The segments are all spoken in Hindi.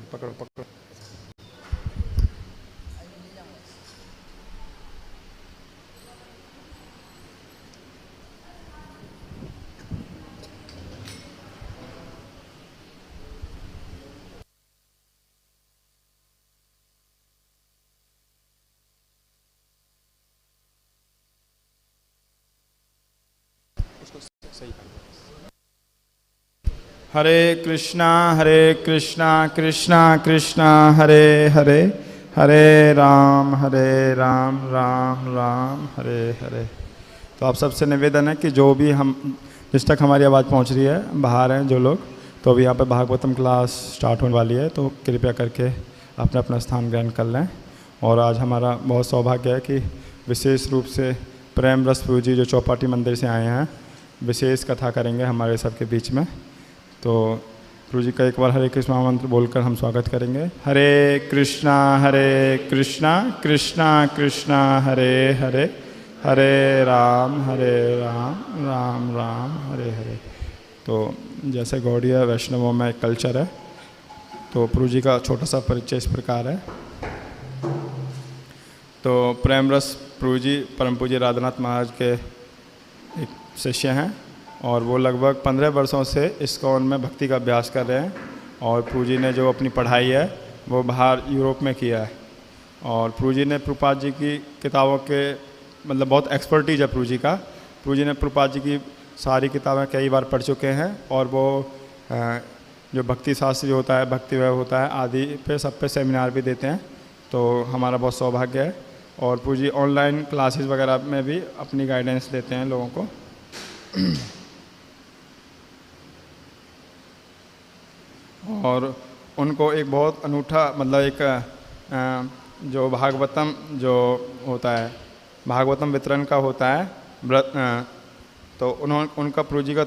पकड़ो पकड़ो। उसको सही कर दो। हरे कृष्णा कृष्णा कृष्णा हरे हरे, हरे राम राम राम हरे हरे। तो आप सबसे निवेदन है कि जो भी हम जिस तक हमारी आवाज़ पहुंच रही है, बाहर हैं जो लोग, तो अभी यहाँ पे भागवतम क्लास स्टार्ट होने वाली है, तो कृपया करके अपना अपना स्थान ग्रहण कर लें। और आज हमारा बहुत सौभाग्य है कि विशेष रूप से प्रेम रस प्रभु जी जो चौपाटी मंदिर से आए हैं, विशेष कथा करेंगे हमारे सबके बीच में। तो प्रभु जी का एक बार हरे कृष्ण मंत्र बोलकर हम स्वागत करेंगे। हरे कृष्णा कृष्णा कृष्णा हरे हरे, हरे राम राम राम हरे हरे। तो जैसे गौड़ीय वैष्णवों में एक कल्चर है, तो प्रभु जी का छोटा सा परिचय इस प्रकार है। तो प्रेम रस प्रभु जी परम पूज्य राधानाथ महाराज के एक शिष्य हैं, और वो लगभग 15 वर्षों से इस्कॉन में भक्ति का अभ्यास कर रहे हैं। और प्रभु जी ने जो अपनी पढ़ाई है वो बाहर यूरोप में किया है। और प्रभु जी ने प्रभुपाद जी की किताबों के मतलब बहुत एक्सपर्टीज है प्रभु जी का। प्रभु जी ने प्रभुपाद जी की सारी किताबें कई बार पढ़ चुके हैं, और वो जो भक्ति शास्त्र जो होता है, भक्ति वैभव होता है आदि पे सब पे सेमिनार भी देते हैं। तो हमारा बहुत सौभाग्य है। और प्रभु जी ऑनलाइन क्लासेस वगैरह में भी अपनी गाइडेंस देते हैं लोगों को। और उनको एक बहुत अनूठा मतलब एक जो भागवतम जो होता है, भागवतम वितरण का होता है व्रत, तो उनका प्रभु जी का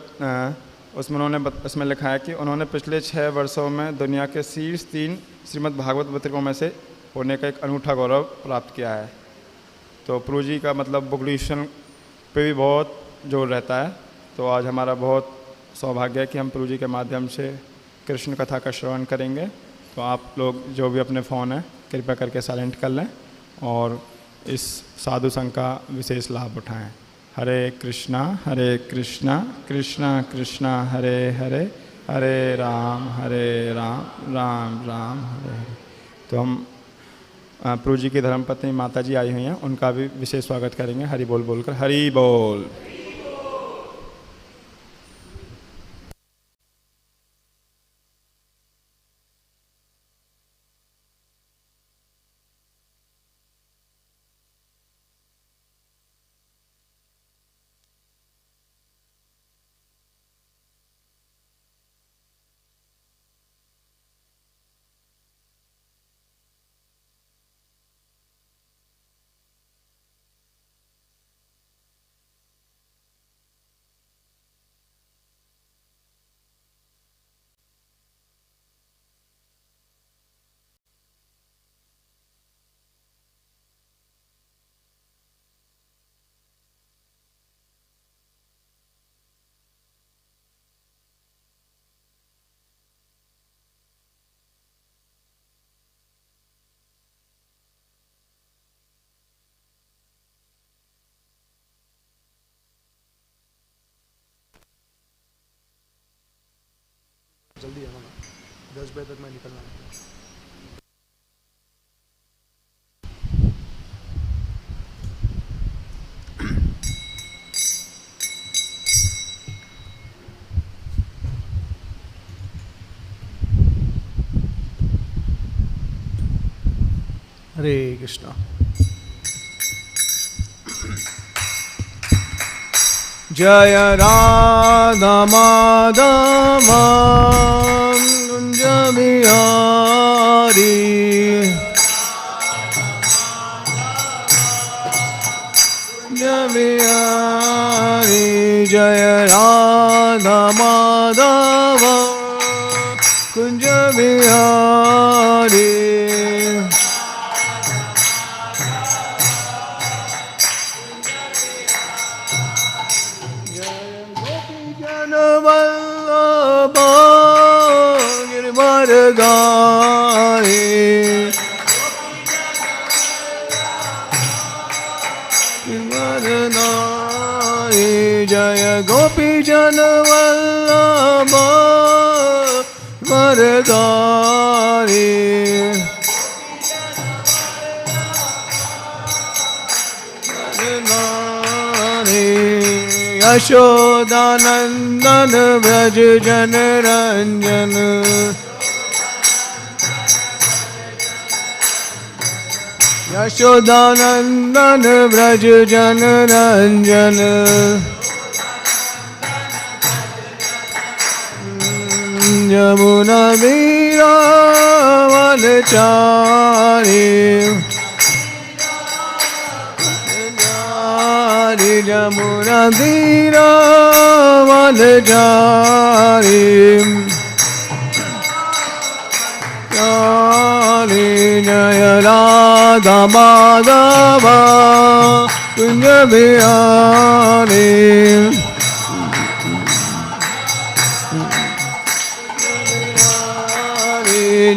उसमें लिखा है कि उन्होंने पिछले 6 वर्षों में दुनिया के शीर्ष 3 श्रीमद् भागवत वितरकों में से होने का एक अनूठा गौरव प्राप्त किया है। तो प्रभु जी का मतलब बुक डिस्ट्रीब्यूशन पे भी बहुत जोर रहता है। तो आज हमारा बहुत सौभाग्य है कि हम प्रभु जी के माध्यम से कृष्ण कथा का श्रवण करेंगे। तो आप लोग जो भी अपने फ़ोन हैं कृपया करके साइलेंट कर लें और इस साधु संघ का विशेष लाभ उठाएं। हरे कृष्णा कृष्णा कृष्णा हरे हरे, हरे राम राम राम हरे हरे। तो हम प्रभु जी की धर्मपत्नी माता जी आई हुई हैं, उनका भी विशेष स्वागत करेंगे हरि बोल बोलकर। हरि बोल। जल्दी आना, 10 बजे तक मैं निकलना है। हरे कृष्णा। जय राधा माधव कुंज बिहारी, कुंज बिहारी। जय राधा माधव कुंज बिहारी। गिरवर गारी गिरवरधारी यशोदानंदन व्रज जन रंजन यशोदानंदन व्रज जन रंजन यमुना मीरा वनचारी यमुना मीरा वनचारी जय राधा माधव कुंज बिहारी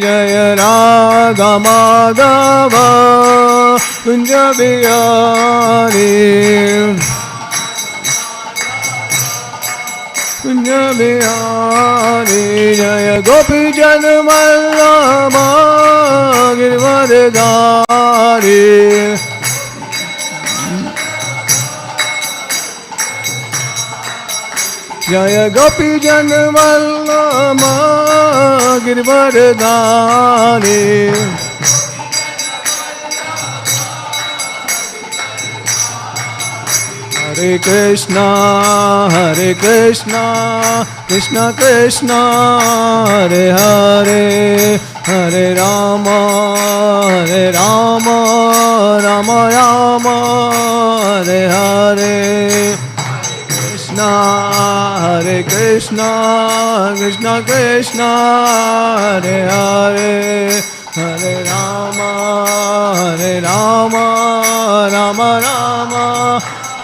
जय राधा माधव कुंज बिहारी कुंज बिहारी जय गोपी जन वल्लभ गिरवरधारी जय गोपी जन वल्लभ गिरवरधारी हरे कृष्णा कृष्णा कृष्णा हरे हरे हरे राम राम राम हरे हरे हरे कृष्णा कृष्णा कृष्णा हरे हरे हरे राम राम राम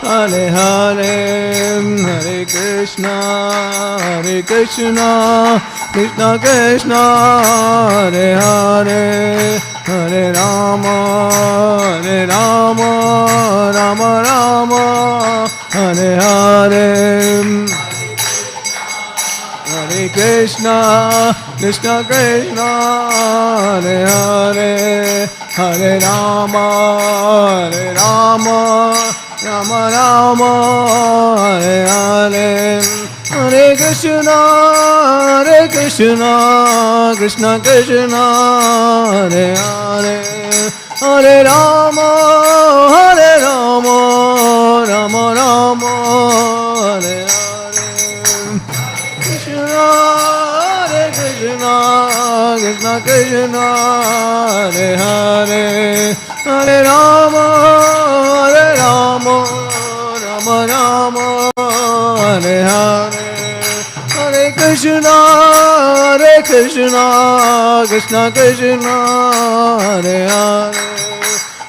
हरे हरे हरे कृष्णा कृष्णा कृष्णा हरे हरे हरे राम राम राम हरे हरे हरे कृष्णा कृष्णा हरे हरे हरे राम राम राम हरे हरे हरे कृष्णा कृष्णा कृष्णा हरे हरे हरे राम राम राम हरे हरे कृष्णा कृष्णा कृष्णा हरे हरे हरे राम राम राम हरे हरे हरे कृष्णा कृष्णा कृष्णा हरे हरे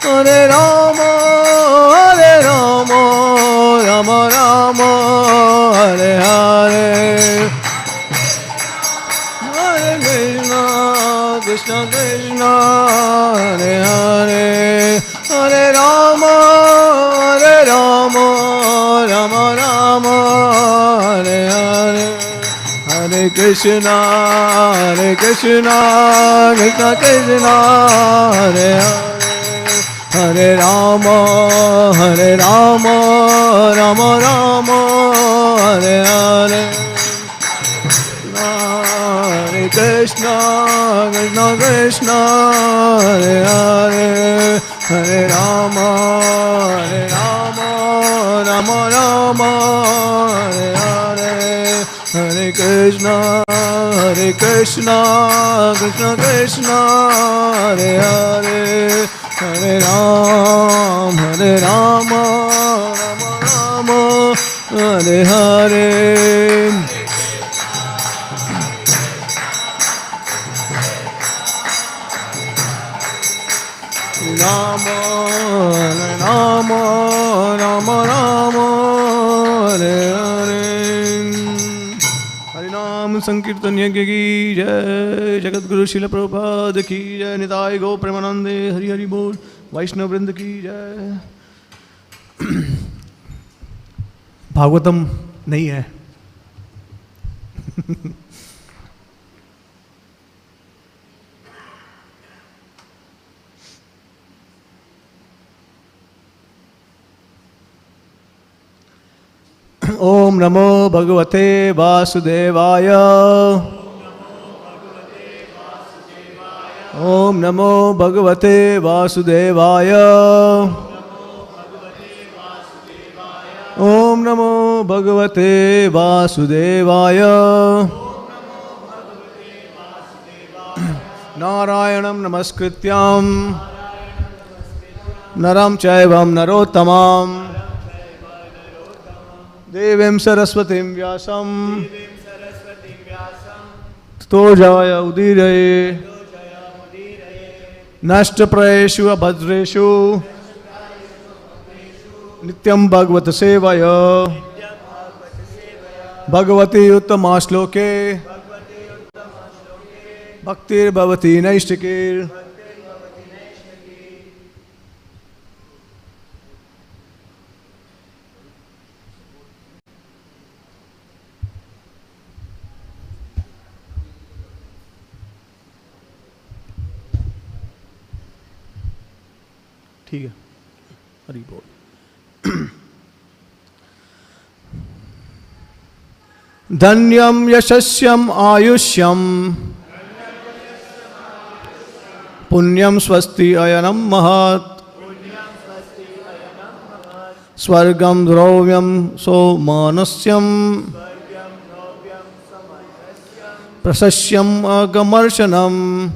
हरे राम राम राम हरे हरे हरे कृष्णा हरे हरे हरे राम राम राम हरे हरे हरे कृष्णा कृष्णा कृष्णा हरे हरे हरे राम राम राम हरे हरे हरे कृष्णा कृष्णा हरे हरे हरे राम राम राम हरे हरे हरे कृष्णा कृष्णा कृष्णा हरे हरे हरे राम राम हरे हरे राम राम हरे हरे हरिनाम संकीर्तन यज्ञ की जय। जगत गुरु शिल प्रभुपाद की जय। निताय गौ प्रेमानंदे हरि हरि बोल। वैष्णव वृंद की जय। भागवतम नहीं है ओम नमो भगवते वासुदेवाय। ओम नमो भगवते वासुदेवाय। ओम नमो भगवते वासुदेवाय। नारायणं नमस्कृत्यं नरं चैवं नरोत्तमं देवीं सरस्वतीं व्यासं ततो जय उदीरये। नष्टप्रायेषु अभद्रेषु नित्यं भगवत सेवय। भगवती उत्तमा श्लोके भक्तिर्भवती नैष्टिकीर्। ठीक है, हरि बोल। धन्यं यशस्यम् आयुष्यं पुण्यं स्वस्ति अयनं महत्। स्वर्गं द्रव्यं सौमानस्यं प्रशस्यम् अगमर्शनम्।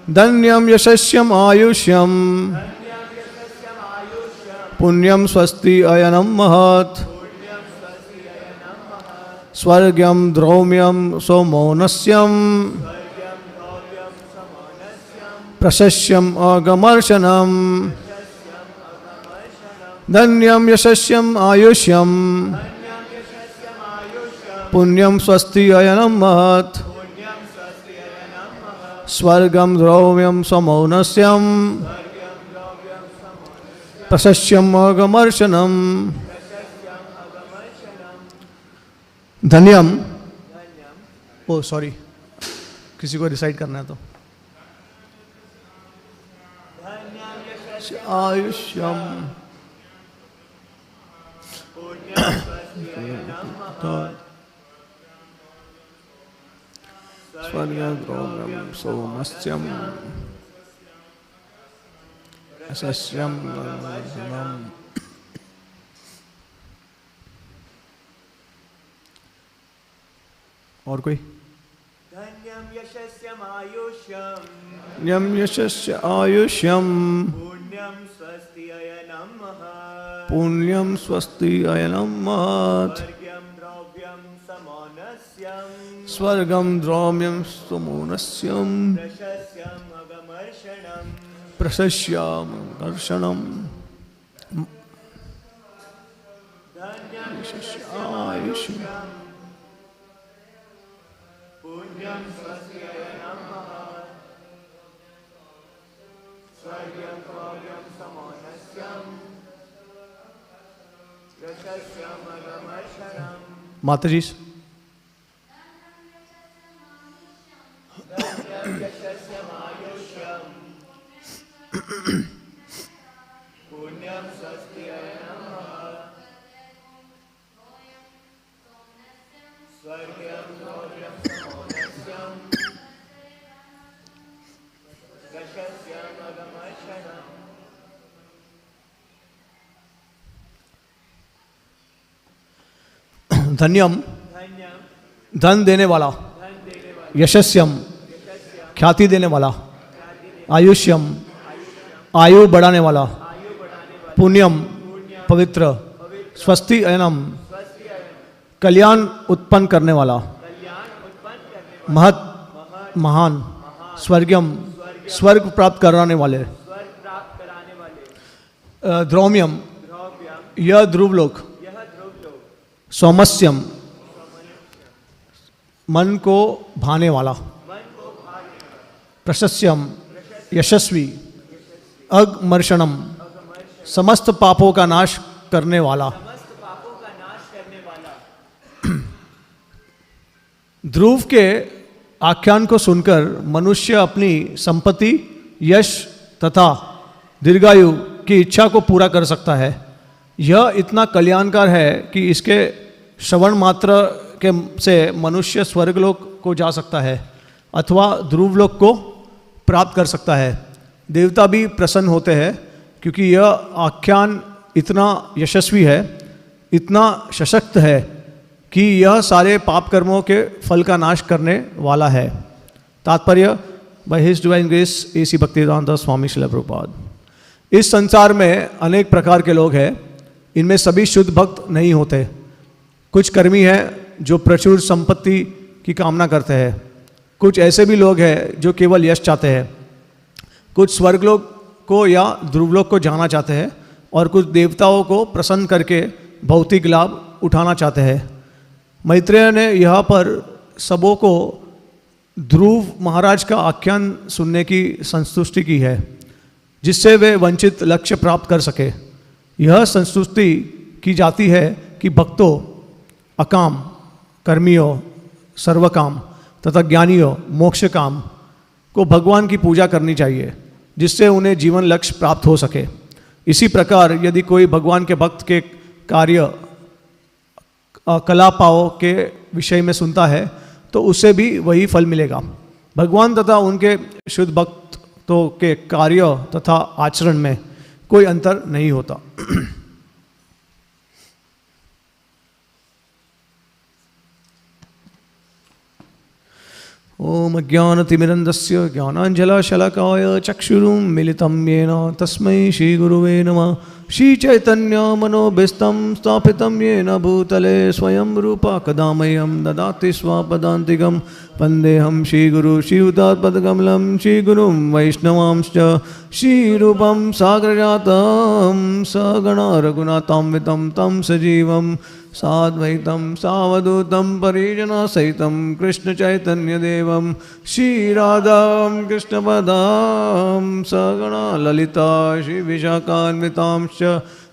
धन्यं यशस्यम् आयुष्यं पुण्यं स्वस्ति अयनं महत्। स्वर्गं द्रौम्यं सौमनस्यं प्रशस्यम् अगमर्शनम्। धन्यं यशस्यम् आयुष्यं पुण्यं स्वस्ति अयनं महत्। स्वर्गं द्रौम्यं समौनस्यं प्रशस्यम् अगमर्शनम्। धन्यम, ओ सॉरी, किसी को डिसाइड करना है तो आयुष्यम स्वर्गद्रौम्यं सौमस्यं यशस्यं अगमर्शनम्। और कोई? धन्यं यशस्यम् आयुष्यं पुण्यं स्वस्ति अयनं महत्। पुण्यं स्वस्ति अयनं महत्। स्वर्गं द्रौम्यं समौनस्यं प्रशस्यम् अगमर्शनम्। आयुष्यम् माता जी। धन्यम, धन देने वाला। यशस्यम, ख्याति देने वाला। आयुष्यम, आयु बढ़ाने वाला। पुण्यम, पवित्र। स्वस्ति अयनम, कल्याण उत्पन्न करने वाला। महत, महान। स्वर्गम, स्वर्ग प्राप्त कराने वाले। द्रौम्यम, यह ध्रुवलोक। सौमस्यम, मन को भाने वाला। प्रशस्यम, यशस्वी। अगमर्शनम, समस्त पापों का नाश करने वाला। ध्रुव के आख्यान को सुनकर मनुष्य अपनी संपत्ति, यश तथा दीर्घायु की इच्छा को पूरा कर सकता है। यह इतना कल्याणकार है कि इसके श्रवण मात्र के से मनुष्य स्वर्गलोक को जा सकता है अथवा ध्रुवलोक को प्राप्त कर सकता है। देवता भी प्रसन्न होते हैं क्योंकि यह आख्यान इतना यशस्वी है, इतना सशक्त है कि यह सारे पाप कर्मों के फल का नाश करने वाला है। तात्पर्य, by his divine grace A.C. भक्तिवेदांता स्वामी श्रील प्रभुपाद। इस संसार में अनेक प्रकार के लोग हैं, इनमें सभी शुद्ध भक्त नहीं होते। कुछ कर्मी हैं जो प्रचुर संपत्ति की कामना करते हैं, कुछ ऐसे भी लोग हैं जो केवल यश चाहते हैं, कुछ स्वर्गलोक को या ध्रुवलोक को जाना चाहते हैं और कुछ देवताओं को प्रसन्न करके भौतिक लाभ उठाना चाहते हैं। मैत्रेय ने यहाँ पर सबों को ध्रुव महाराज का आख्यान सुनने की संतुष्टि की है, जिससे वे वंचित लक्ष्य प्राप्त कर सके। यह संतुष्टि की जाती है कि भक्तों, अकाम, कर्मियों, सर्वकाम तथा ज्ञानियों, मोक्ष काम को भगवान की पूजा करनी चाहिए, जिससे उन्हें जीवन लक्ष्य प्राप्त हो सके। इसी प्रकार यदि कोई भगवान के भक्त के कार्य कलापाओं के विषय में सुनता है तो उसे भी वही फल मिलेगा। भगवान तथा उनके शुद्ध भक्तों के कार्य तथा आचरण में कोई अंतर नहीं होता। ओम अज्ञानतिमिरन्दस्य ज्ञानाञ्जलशलाकाय चक्षुरुन्मिलितं येन तस्मै श्रीगुरुवे नमः। श्रीचैतन्यमनोभीष्टं स्थापितं येन भूतले स्वयं रूपा कदा मह्यं ददाति स्वपदान्तिकं। वन्देऽहं श्रीगुरु श्रीयुतात्पदकमलं श्रीगुरुं वैष्णवांश्च। श्रीरूपं साग्रजातं सगणा रघुनाथान्वितं तं सजीवं साद्वैतं सावधूतं परिजनसहितं कृष्णचैतन्यदेवं। श्रीराधां कृष्णपदां सगणा ललिता श्रीविशाखान्वितांश्च।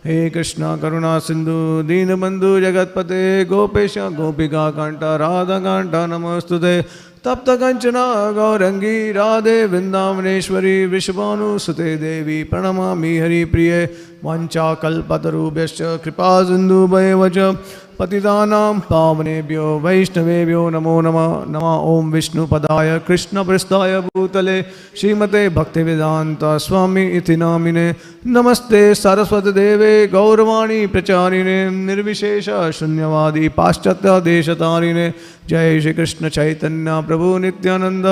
हे कृष्ण करुणा सिंधु दीनबंधु जगतपते गोपेश गोपिका कांता राधा कांता नमस्तुते। तप्त कंचना गौरंगी राधे वृंदावनेश्वरी वृषभानुसुते देवी प्रणमामि हरिप्रिये। वाञ्छाकल्पतरुभ्यश्च कृपा सिन्धुभ्येव च पतितानां पावनेभ्यो वैष्णवेभ्यो नमो नमः। नमः ओं विष्णुपदाय कृष्णपृष्ठाय भूतले श्रीमते भक्तिवेदांत स्वामी इति नामिने। नमस्ते सरस्वतीदेवे गौरवाणी प्रचारिणे निर्विशेष शून्यवादी पाश्चात्य देशतारिणे। जय श्री कृष्ण चैतन्य प्रभु नित्यानंद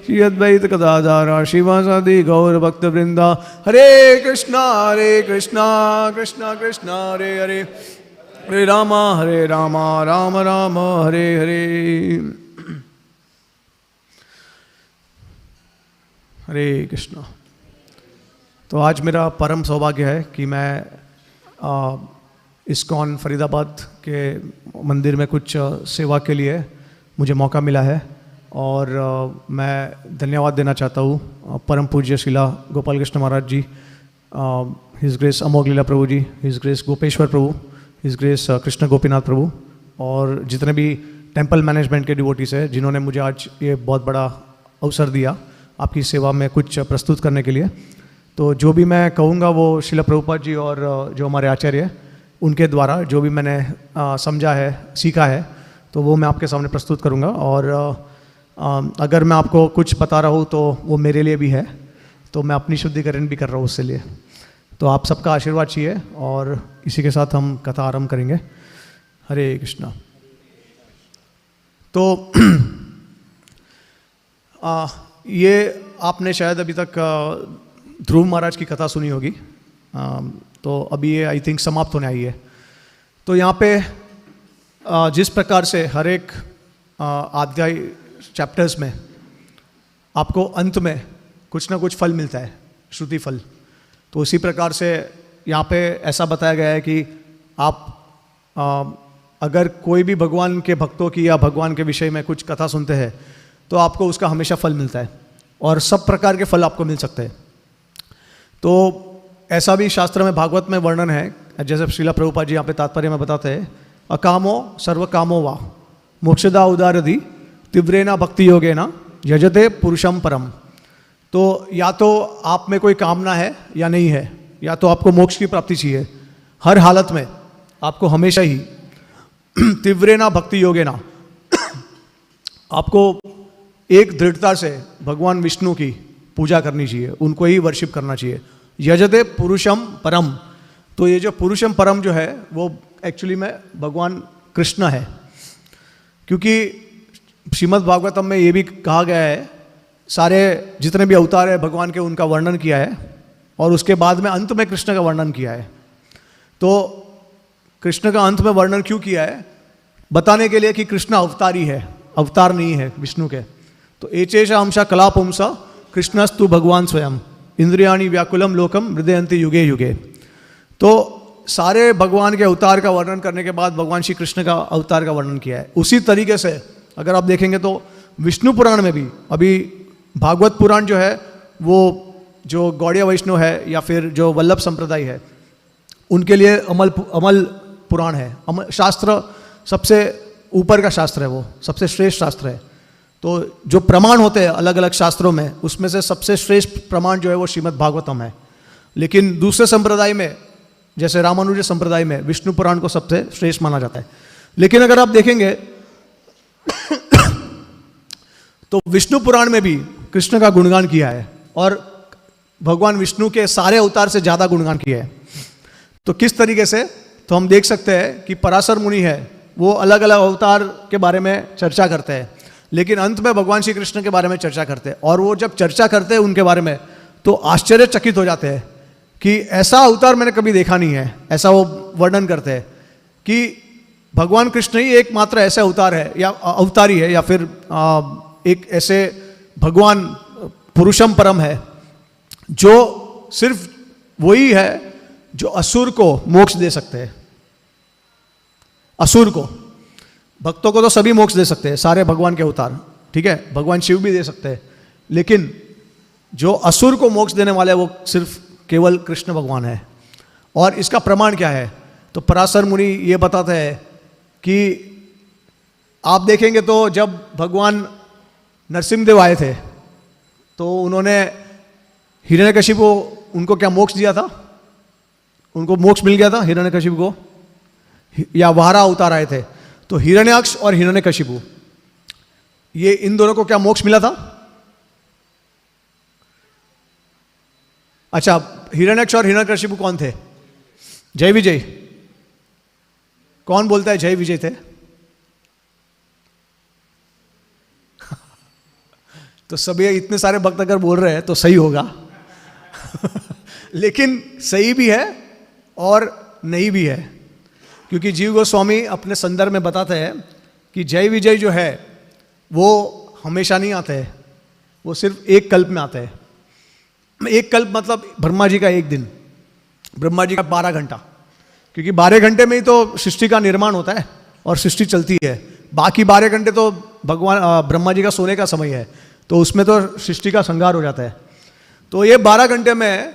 श्री अद्वैत गदाधर शिवासादि गौर भक्त वृंदा। हरे कृष्णा कृष्णा कृष्णा हरे हरे हरे रामा राम राम हरे हरे। हरे कृष्णा। तो आज मेरा परम सौभाग्य है कि मैं इस्कॉन फरीदाबाद के मंदिर में कुछ सेवा के लिए मुझे मौका मिला है और मैं धन्यवाद देना चाहता हूँ परम पूज्य शिला गोपाल कृष्ण महाराज जी, हिज ग्रेस अमोघ लीला प्रभु जी, हिज ग्रेस गोपेश्वर प्रभु, हिज ग्रेस कृष्ण गोपीनाथ प्रभु और जितने भी टेंपल मैनेजमेंट के डिवोटीज हैं जिन्होंने मुझे आज ये बहुत बड़ा अवसर दिया आपकी सेवा में कुछ प्रस्तुत करने के लिए। तो जो भी मैं कहूँगा वो शिला प्रभुपाद जी और जो हमारे आचार्य हैं उनके द्वारा जो भी मैंने समझा है, सीखा है, तो वो मैं आपके सामने प्रस्तुत करूँगा। और अगर मैं आपको कुछ बता रहा हूँ तो वो मेरे लिए भी है, तो मैं अपनी शुद्धिकरण भी कर रहा हूँ उससे लिए। तो आप सबका आशीर्वाद चाहिए और इसी के साथ हम कथा आरंभ करेंगे। हरे कृष्णा। तो ये आपने शायद अभी तक ध्रुव महाराज की कथा सुनी होगी, तो अभी ये आई थिंक समाप्त होने आई है। तो यहाँ पे जिस प्रकार से हर एक अध्याय चैप्टर्स में आपको अंत में कुछ ना कुछ फल मिलता है, श्रुति फल, तो उसी प्रकार से यहाँ पे ऐसा बताया गया है कि आप अगर कोई भी भगवान के भक्तों की या भगवान के विषय में कुछ कथा सुनते हैं तो आपको उसका हमेशा फल मिलता है और सब प्रकार के फल आपको मिल सकते हैं। तो ऐसा भी शास्त्र में भागवत में वर्णन है, जैसे श्रीला प्रभुपाद जी यहाँ पे तात्पर्य में बताते हैं, अकामो सर्व कामो वा मोक्षदा उदारधि तीव्रेना भक्ति योगेना यजते पुरुषम परम। तो या तो आप में कोई कामना है या नहीं है, या तो आपको मोक्ष की प्राप्ति चाहिए, हर हालत में आपको हमेशा ही तीव्रेना भक्ति योगेना आपको एक दृढ़ता से भगवान विष्णु की पूजा करनी चाहिए, उनको ही वर्शिप करना चाहिए। यजते पुरुषम परम, तो ये जो पुरुषम परम जो है वो एक्चुअली में भगवान कृष्ण है, क्योंकि श्रीमद् भागवतम में ये भी कहा गया है, सारे जितने भी अवतार है भगवान के उनका वर्णन किया है, और उसके बाद में अंत में कृष्ण का वर्णन किया है। तो कृष्ण का अंत में वर्णन क्यों किया है? बताने के लिए कि कृष्ण अवतारी है, अवतार नहीं है विष्णु के। तो एचेश अंशा कलापुंसा कृष्णस्तु भगवान स्वयं इंद्रियाणि व्याकुलम लोकम हृदयंति युगे युगे। तो सारे भगवान के अवतार का वर्णन करने के बाद भगवान श्री कृष्ण का अवतार का वर्णन किया है। उसी तरीके से अगर आप देखेंगे तो विष्णु पुराण में भी, अभी भागवत पुराण जो है वो जो गौड़ीय वैष्णव है या फिर जो वल्लभ संप्रदाय है उनके लिए अमल पुराण है। शास्त्र सबसे ऊपर का शास्त्र है, वो सबसे श्रेष्ठ शास्त्र है। तो जो प्रमाण होते हैं अलग अलग शास्त्रों में, उसमें से सबसे श्रेष्ठ प्रमाण जो है वो श्रीमद् भागवतम है। लेकिन दूसरे संप्रदाय में जैसे रामानुज संप्रदाय में विष्णु पुराण को सबसे श्रेष्ठ माना जाता है। लेकिन अगर आप देखेंगे तो विष्णु पुराण में भी कृष्ण का गुणगान किया है और भगवान विष्णु के सारे अवतार से ज़्यादा गुणगान किया है। तो किस तरीके से? तो हम देख सकते हैं कि पराशर मुनि है, वो अलग अलग अवतार के बारे में चर्चा करते हैं, लेकिन अंत में भगवान श्री कृष्ण के बारे में चर्चा करते हैं। और वो जब चर्चा करते हैं उनके बारे में तो आश्चर्यचकित हो जाते हैं कि ऐसा अवतार मैंने कभी देखा नहीं है। ऐसा वो वर्णन करते हैं कि भगवान कृष्ण ही एकमात्र ऐसे अवतार है या अवतारी है या फिर एक ऐसे भगवान पुरुषम परम है जो सिर्फ वही है जो असुर को मोक्ष दे सकते हैं। असुर को, भक्तों को तो सभी मोक्ष दे सकते हैं, सारे भगवान के अवतार, ठीक है, भगवान शिव भी दे सकते हैं, लेकिन जो असुर को मोक्ष देने वाले वो सिर्फ केवल कृष्ण भगवान है। और इसका प्रमाण क्या है? तो पराशर मुनि ये बताते हैं कि आप देखेंगे तो जब भगवान नरसिंहदेव आए थे तो उन्होंने हिरण्यकशिपु को उनको क्या मोक्ष दिया था? उनको मोक्ष मिल गया था हिरण्यकशिपु को, या वारा अवतार आए थे तो हिरण्याक्ष और हिरण्यकशिपु, ये इन दोनों को क्या मोक्ष मिला था? अच्छा, हिरण्याक्ष और हिरण्यकशिपु कौन थे? जय विजय। कौन बोलता है जय विजय थे? तो सभी इतने सारे भक्त अगर बोल रहे हैं तो सही होगा लेकिन सही भी है और नहीं भी है, क्योंकि जीव गोस्वामी अपने संदर्भ में बताते हैं कि जय विजय जो है वो हमेशा नहीं आते हैं, वो सिर्फ एक कल्प में आते हैं। एक कल्प मतलब ब्रह्मा जी का एक दिन, ब्रह्मा जी का 12 घंटा, क्योंकि 12 घंटे में ही तो सृष्टि का निर्माण होता है और सृष्टि चलती है। बाकी 12 घंटे तो भगवान ब्रह्मा जी का सोने का समय है, तो उसमें तो सृष्टि का संहार हो जाता है। तो ये 12 घंटे में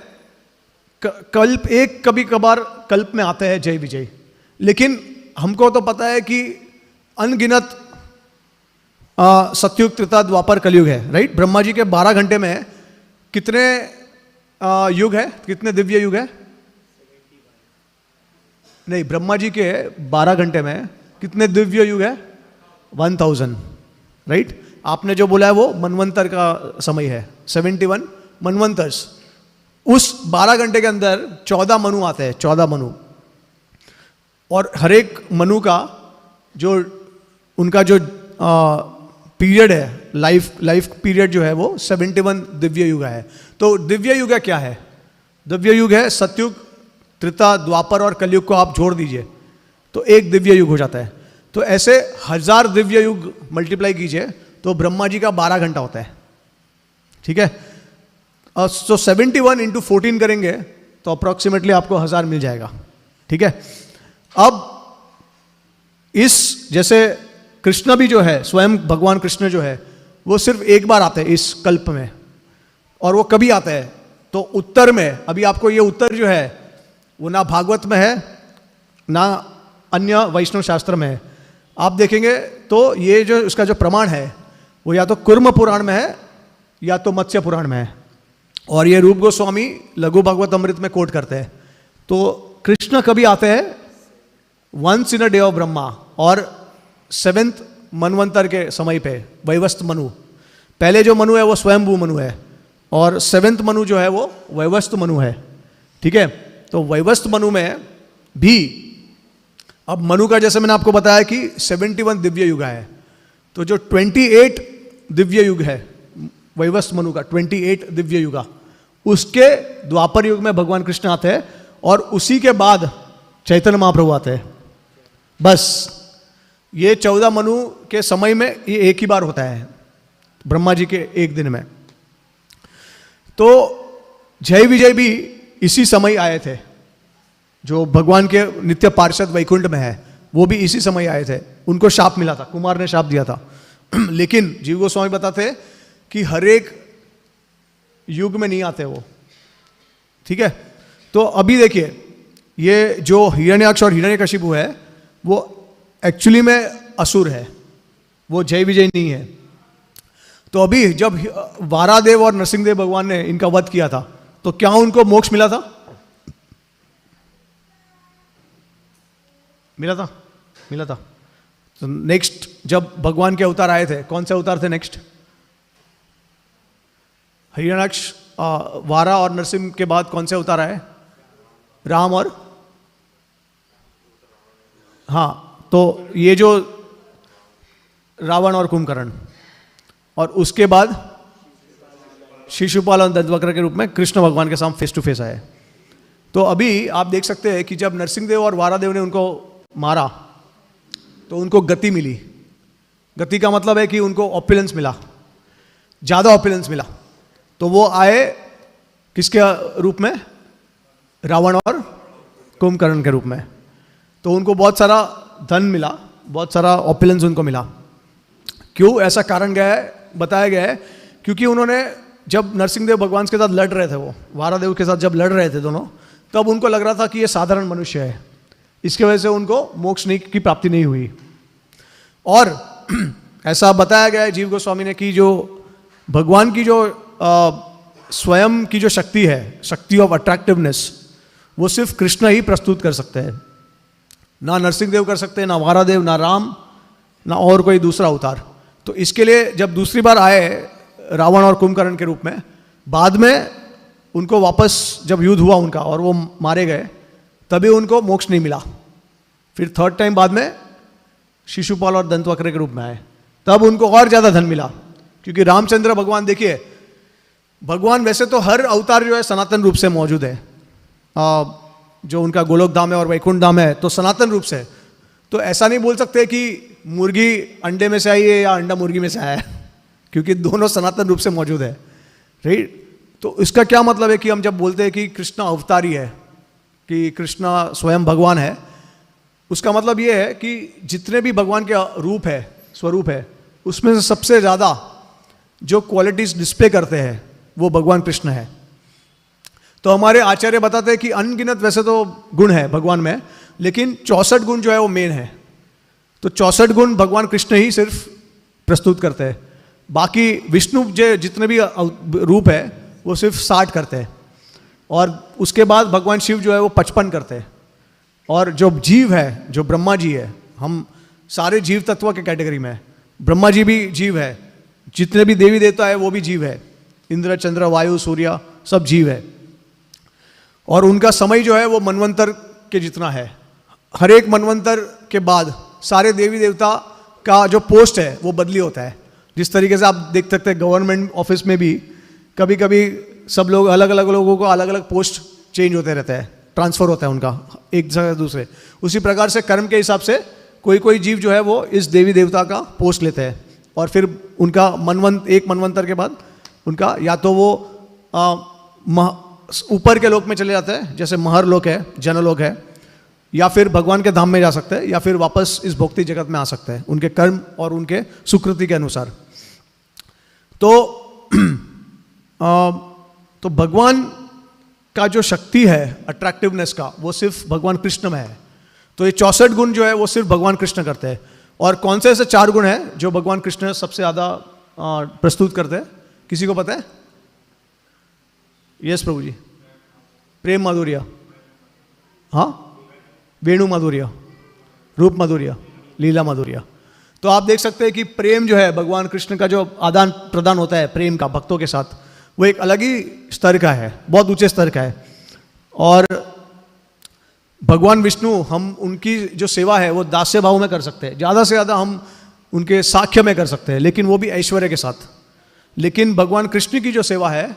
कल्प, एक कभी कभार कल्प में आते हैं जय विजय, लेकिन हमको तो पता है कि अनगिनत सतयुग त्रेता द्वापर कलयुग है, राइट। ब्रह्मा जी के 12 घंटे में कितने युग है, कितने दिव्य युग है? नहीं, ब्रह्मा जी के 12 घंटे में कितने दिव्य युग है? 1000, राइट। आपने जो बोला है वो मनवंतर का समय है, 71 मनवंतर्स। उस 12 घंटे के अंदर 14 मनु आते हैं, 14 मनु, और हर एक मनु का जो उनका जो पीरियड है, लाइफ पीरियड जो है वो 71 दिव्य युग है। तो दिव्य युग क्या है? दिव्य युग है सतयुग, त्रेता, द्वापर और कलयुग को आप जोड़ दीजिए तो एक दिव्य युग हो जाता है। तो ऐसे 1000 दिव्य युग मल्टीप्लाई कीजिए तो ब्रह्मा जी का 12 घंटा होता है, ठीक है। तो 71 इंटू 14 करेंगे तो अप्रॉक्सीमेटली आपको 1000 मिल जाएगा, ठीक है। अब इस जैसे कृष्ण भी जो है, स्वयं भगवान कृष्ण जो है वो सिर्फ एक बार आते हैं इस कल्प में, और वो कभी आते हैं तो उत्तर में। अभी आपको ये उत्तर जो है वो ना भागवत में है ना अन्य वैष्णव शास्त्र में है। आप देखेंगे तो ये जो इसका जो प्रमाण है वो या तो कुर्म पुराण में है या तो मत्स्य पुराण में है, और ये रूप गोस्वामी लघु भागवत अमृत में कोट करते हैं। तो कृष्ण कभी आते हैं? Once in a day of Brahma, और 7th मनवंतर के समय पे वैवस्त मनु। पहले जो मनु है वो स्वयंभू मनु है, और 7th मनु जो है वो वैवस्त मनु है। ठीक है, तो वैवस्त मनु में भी अब मनु का जैसे मैंने आपको बताया कि 71 दिव्य युग है, तो जो 28 दिव्य युग है वैवस्त मनु का, 28 दिव्य युग, उसके द्वापर युग में भगवान कृष्ण आते हैं, और उसी के बाद चैतन्य महाप्रभु आते हैं। बस ये 14 मनु के समय में ये एक ही बार होता है, ब्रह्मा जी के एक दिन में। तो जय विजय भी इसी समय आए थे, जो भगवान के नित्य पार्षद वैकुंठ में है, वो भी इसी समय आए थे। उनको शाप मिला था, कुमार ने शाप दिया था। लेकिन जीव गोस्वामी बताते हैं कि हर एक युग में नहीं आते वो। ठीक है, तो अभी देखिए, ये जो हिरण्याक्ष और हिरण्यकशिपु है वो एक्चुअली में असुर है, वो जय विजय नहीं है। तो अभी जब वारादेव और नरसिंहदेव भगवान ने इनका वध किया था, तो क्या उनको मोक्ष मिला था? मिला था, मिला था। तो नेक्स्ट जब भगवान के अवतार आए थे, कौन से अवतार थे नेक्स्ट? हिरण्याक्ष, वारा और नरसिंह के बाद कौन से अवतार आए? राम और, हाँ, तो ये जो रावण और कुंभकर्ण, और उसके बाद शिशुपाल और दंतवक्र के रूप में कृष्ण भगवान के साथ फेस टू फेस आए। तो अभी आप देख सकते हैं कि जब नरसिंहदेव और वारादेव ने उनको मारा तो उनको गति मिली। गति का मतलब है कि उनको ऑपुलेंस मिला, ज़्यादा ऑपुलेंस मिला। तो वो आए किसके रूप में? रावण और कुंभकर्ण के रूप में। तो उनको बहुत सारा धन मिला, बहुत सारा ऑपुलेंस उनको मिला। क्यों? ऐसा कारण गया है, बताया गया है, क्योंकि उन्होंने जब नरसिंहदेव भगवान के साथ लड़ रहे थे, वो वारादेव के साथ जब लड़ रहे थे दोनों, तब उनको लग रहा था कि ये साधारण मनुष्य है, इसके वजह से उनको मोक्ष नहीं की प्राप्ति नहीं हुई। और ऐसा बताया गया है जीव गोस्वामी ने कि जो भगवान की जो स्वयं की जो शक्ति है, शक्ति ऑफ अट्रैक्टिवनेस, वो सिर्फ कृष्ण ही प्रस्तुत कर सकते हैं। ना नरसिंहदेव कर सकते हैं, ना वारादेव, ना राम, ना और कोई दूसरा अवतार। तो इसके लिए जब दूसरी बार आए रावण और कुंभकर्ण के रूप में, बाद में उनको वापस जब युद्ध हुआ उनका और वो मारे गए, तभी उनको मोक्ष नहीं मिला। फिर थर्ड टाइम बाद में शिशुपाल और दंतवक्र के रूप में आए, तब उनको और ज़्यादा धन मिला। क्योंकि रामचंद्र भगवान, देखिए, भगवान वैसे तो हर अवतार जो है सनातन रूप से मौजूद है। जो उनका गोलोक धाम है और वैकुंठ धाम है तो सनातन रूप से। तो ऐसा नहीं बोल सकते कि मुर्गी अंडे में से आई है या अंडा मुर्गी में से आया है, क्योंकि दोनों सनातन रूप से मौजूद है, राइट। तो इसका क्या मतलब है कि हम जब बोलते हैं कि कृष्ण अवतारी है, कि कृष्ण स्वयं भगवान है, उसका मतलब ये है कि जितने भी भगवान के रूप है, स्वरूप है, उसमें से सबसे ज़्यादा जो क्वालिटीज डिस्प्ले करते हैं वो भगवान कृष्ण है। तो हमारे आचार्य बताते हैं कि अनगिनत वैसे तो गुण है भगवान में, लेकिन 64 गुण जो है वो मेन है। तो 64 गुण भगवान कृष्ण ही सिर्फ प्रस्तुत करते हैं, बाकी विष्णु जो जितने भी रूप है वो सिर्फ 60 करते हैं, और उसके बाद भगवान शिव जो है वो 55 करते हैं। और जो जीव है, जो ब्रह्मा जी है, हम सारे जीव तत्व के कैटेगरी में, ब्रह्मा जी भी जीव है, जितने भी देवी देवता है वो भी जीव है, इंद्र, चंद्र, वायु, सूर्य सब जीव है। और उनका समय जो है वो मनवंतर के जितना है। हर एक मनवंतर के बाद सारे देवी देवता का जो पोस्ट है वो बदली होता है। जिस तरीके से आप देख सकते हैं गवर्नमेंट ऑफिस में भी कभी कभी सब लोग, अलग अलग लोगों को अलग अलग पोस्ट चेंज होते रहते हैं, ट्रांसफर होता है उनका एक जगह से दूसरे। उसी प्रकार से कर्म के हिसाब से कोई कोई जीव जो है वो इस देवी देवता का पोस्ट लेते हैं, और फिर उनका एक मनवंतर के बाद उनका या तो वो ऊपर के लोक में चले जाते हैं, जैसे महर लोक है, जनलोक है, या फिर भगवान के धाम में जा सकते हैं, या फिर वापस इस भौतिक जगत में आ सकते हैं उनके कर्म और उनके सुकृति के अनुसार। तो भगवान का जो शक्ति है अट्रैक्टिवनेस का, वो सिर्फ भगवान कृष्ण में है। तो ये 64 गुण जो है वो सिर्फ भगवान कृष्ण करते हैं। और कौन से ऐसे 4 गुण हैं जो भगवान कृष्ण सबसे ज़्यादा प्रस्तुत करते हैं? किसी को पता है? यस प्रभु जी। प्रेम, माधुर्य, हाँ, वेणु माधुर्य, रूप माधुर्य, लीला माधुर्य। तो आप देख सकते हैं कि प्रेम जो है भगवान कृष्ण का जो आदान प्रदान होता है प्रेम का भक्तों के साथ, वो एक अलग ही स्तर का है, बहुत ऊंचे स्तर का है। और भगवान विष्णु, हम उनकी जो सेवा है वो दास्य भाव में कर सकते हैं, ज़्यादा से ज़्यादा हम उनके साख्य में कर सकते हैं, लेकिन वो भी ऐश्वर्य के साथ। लेकिन भगवान कृष्ण की जो सेवा है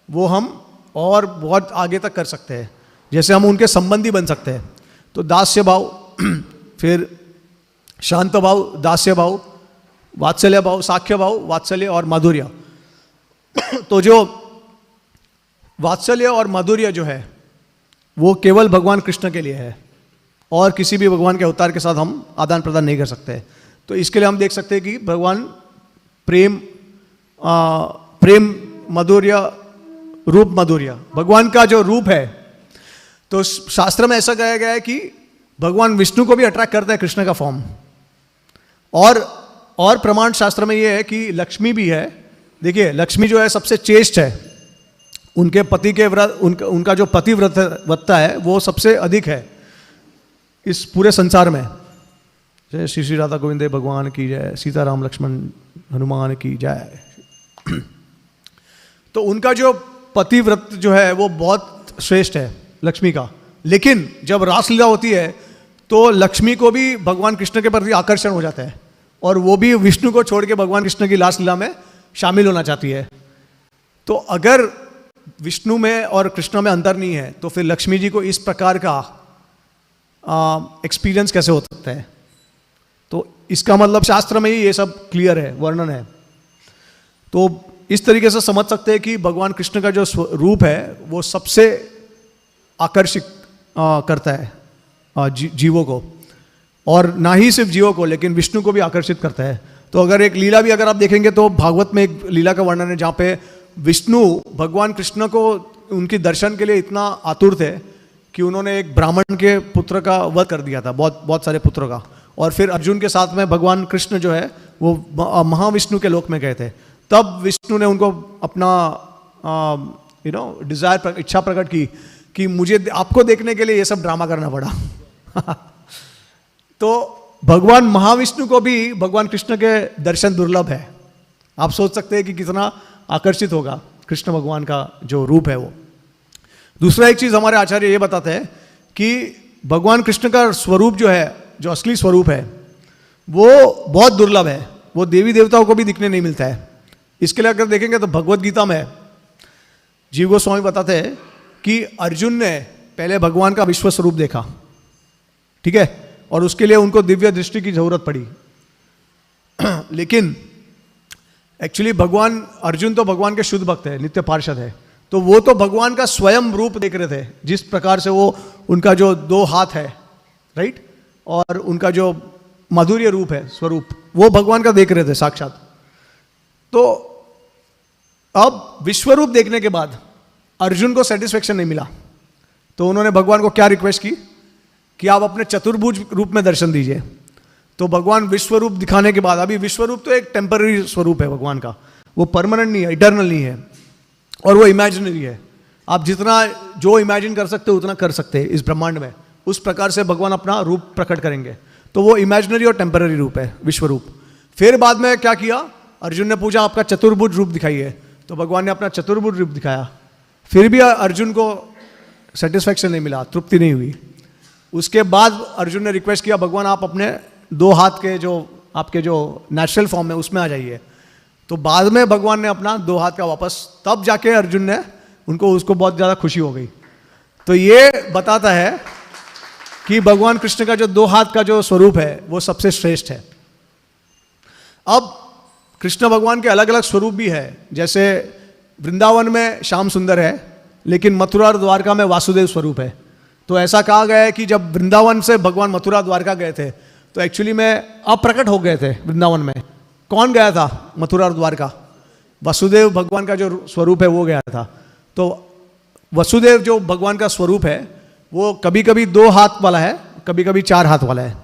वो हम और बहुत आगे तक कर सकते हैं, जैसे हम उनके संबंधी बन सकते हैं। तो दास्य भाव, फिर शांत भाव, दास्य भाव, वात्सल्य भाव, साख्य भाव, वात्सल्य और माधुर्य। तो जो वात्सल्य और माधुर्य जो है वो केवल भगवान कृष्ण के लिए है, और किसी भी भगवान के अवतार के साथ हम आदान प्रदान नहीं कर सकते। तो इसके लिए हम देख सकते हैं कि भगवान प्रेम, प्रेम माधुर्य, रूप माधुर्य, भगवान का जो रूप है, तो शास्त्र में ऐसा कहा गया है कि भगवान विष्णु को भी अट्रैक्ट करता है कृष्ण का फॉर्म। और प्रमाण शास्त्र में ये है कि लक्ष्मी भी है। देखिए, लक्ष्मी जो है सबसे चेष्ट है, उनके पति के व्रत, उनका जो पतिव्रता है वो सबसे अधिक है इस पूरे संसार में। जय श्री श्री राधा गोविंद भगवान की जय, सीताराम लक्ष्मण हनुमान की जय। तो उनका जो पतिव्रत जो है वो बहुत श्रेष्ठ है लक्ष्मी का। लेकिन जब रासलीला होती है तो लक्ष्मी को भी भगवान कृष्ण के प्रति आकर्षण हो जाता है, और वो भी विष्णु को छोड़ के भगवान कृष्ण की रासलीला में शामिल होना चाहती है। तो अगर विष्णु में और कृष्ण में अंतर नहीं है तो फिर लक्ष्मी जी को इस प्रकार का एक्सपीरियंस कैसे हो सकता है? तो इसका मतलब शास्त्र में ही ये सब क्लियर है, वर्णन है। तो इस तरीके से समझ सकते हैं कि भगवान कृष्ण का जो रूप है वो सबसे आकर्षित करता है जीवों को, और ना ही सिर्फ जीवों को लेकिन विष्णु को भी आकर्षित करता है। तो अगर एक लीला भी अगर आप देखेंगे तो भागवत में एक लीला का वर्णन है जहाँ पे विष्णु भगवान कृष्ण को उनके दर्शन के लिए इतना आतुर थे कि उन्होंने एक ब्राह्मण के पुत्र का वध कर दिया था, बहुत सारे पुत्रों का। और फिर अर्जुन के साथ में भगवान कृष्ण जो है वो महाविष्णु के लोक में गए थे। तब विष्णु ने उनको अपना डिजायर, इच्छा प्रकट की कि मुझे आपको देखने के लिए ये सब ड्रामा करना पड़ा। तो भगवान महाविष्णु को भी भगवान कृष्ण के दर्शन दुर्लभ है। आप सोच सकते हैं कि कितना आकर्षित होगा कृष्ण भगवान का जो रूप है वो। दूसरा एक चीज हमारे आचार्य ये बताते हैं कि भगवान कृष्ण का स्वरूप जो है, जो असली स्वरूप है, वो बहुत दुर्लभ है, वो देवी देवताओं को भी दिखने नहीं मिलता है। इसके लिए अगर देखेंगे तो भगवत गीता में जीव गोस्वामी बताते हैं कि अर्जुन ने पहले भगवान का विश्व स्वरूप देखा, ठीक है, और उसके लिए उनको दिव्य दृष्टि की जरूरत पड़ी। लेकिन एक्चुअली भगवान, अर्जुन तो भगवान के शुद्ध भक्त है, नित्य पार्षद है, तो वो तो भगवान का स्वयं रूप देख रहे थे, जिस प्रकार से वो उनका जो 2 हाथ है, राइट, और उनका जो माधुर्य रूप है, स्वरूप, वो भगवान का देख रहे थे साक्षात। तो अब विश्वरूप देखने के बाद अर्जुन को सेटिस्फेक्शन नहीं मिला, तो उन्होंने भगवान को क्या रिक्वेस्ट की कि आप अपने चतुर्भुज रूप में दर्शन दीजिए। तो भगवान विश्वरूप दिखाने के बाद, अभी विश्वरूप तो एक टेम्पररी स्वरूप है भगवान का, वो परमानेंट नहीं है, इटर्नल नहीं है, और वो इमेजिनरी है। आप जितना जो इमेजिन कर सकते हो उतना कर सकते हैं इस ब्रह्मांड में, उस प्रकार से भगवान अपना रूप प्रकट करेंगे। तो वो इमेजिनरी और टेम्पररी रूप है विश्वरूप। फिर बाद में क्या किया, अर्जुन ने पूछा आपका चतुर्भुज रूप दिखाइए, तो भगवान ने अपना चतुर्भुज रूप दिखाया। फिर भी अर्जुन को सेटिस्फैक्शन नहीं मिला, तृप्ति नहीं हुई। उसके बाद अर्जुन ने रिक्वेस्ट किया भगवान आप अपने 2 हाथ के जो आपके जो नेचुरल फॉर्म है उसमें आ जाइए। तो बाद में भगवान ने अपना 2 हाथ का वापस, तब जाके अर्जुन ने उसको बहुत ज़्यादा खुशी हो गई। तो ये बताता है कि भगवान कृष्ण का जो 2 हाथ का जो स्वरूप है वो सबसे श्रेष्ठ है। अब कृष्ण भगवान के अलग अलग स्वरूप भी है, जैसे वृंदावन में श्याम सुंदर है, लेकिन मथुरा और द्वारका में वासुदेव स्वरूप है। तो ऐसा कहा गया है कि जब वृंदावन से भगवान मथुरा द्वारका गए थे तो एक्चुअली में अप्रकट हो गए थे वृंदावन में। कौन गया था मथुरा और द्वारका? वसुदेव भगवान का जो स्वरूप है वो गया था। तो वसुदेव जो भगवान का स्वरूप है वो कभी कभी 2 हाथ वाला है, कभी कभी 4 हाथ वाला है।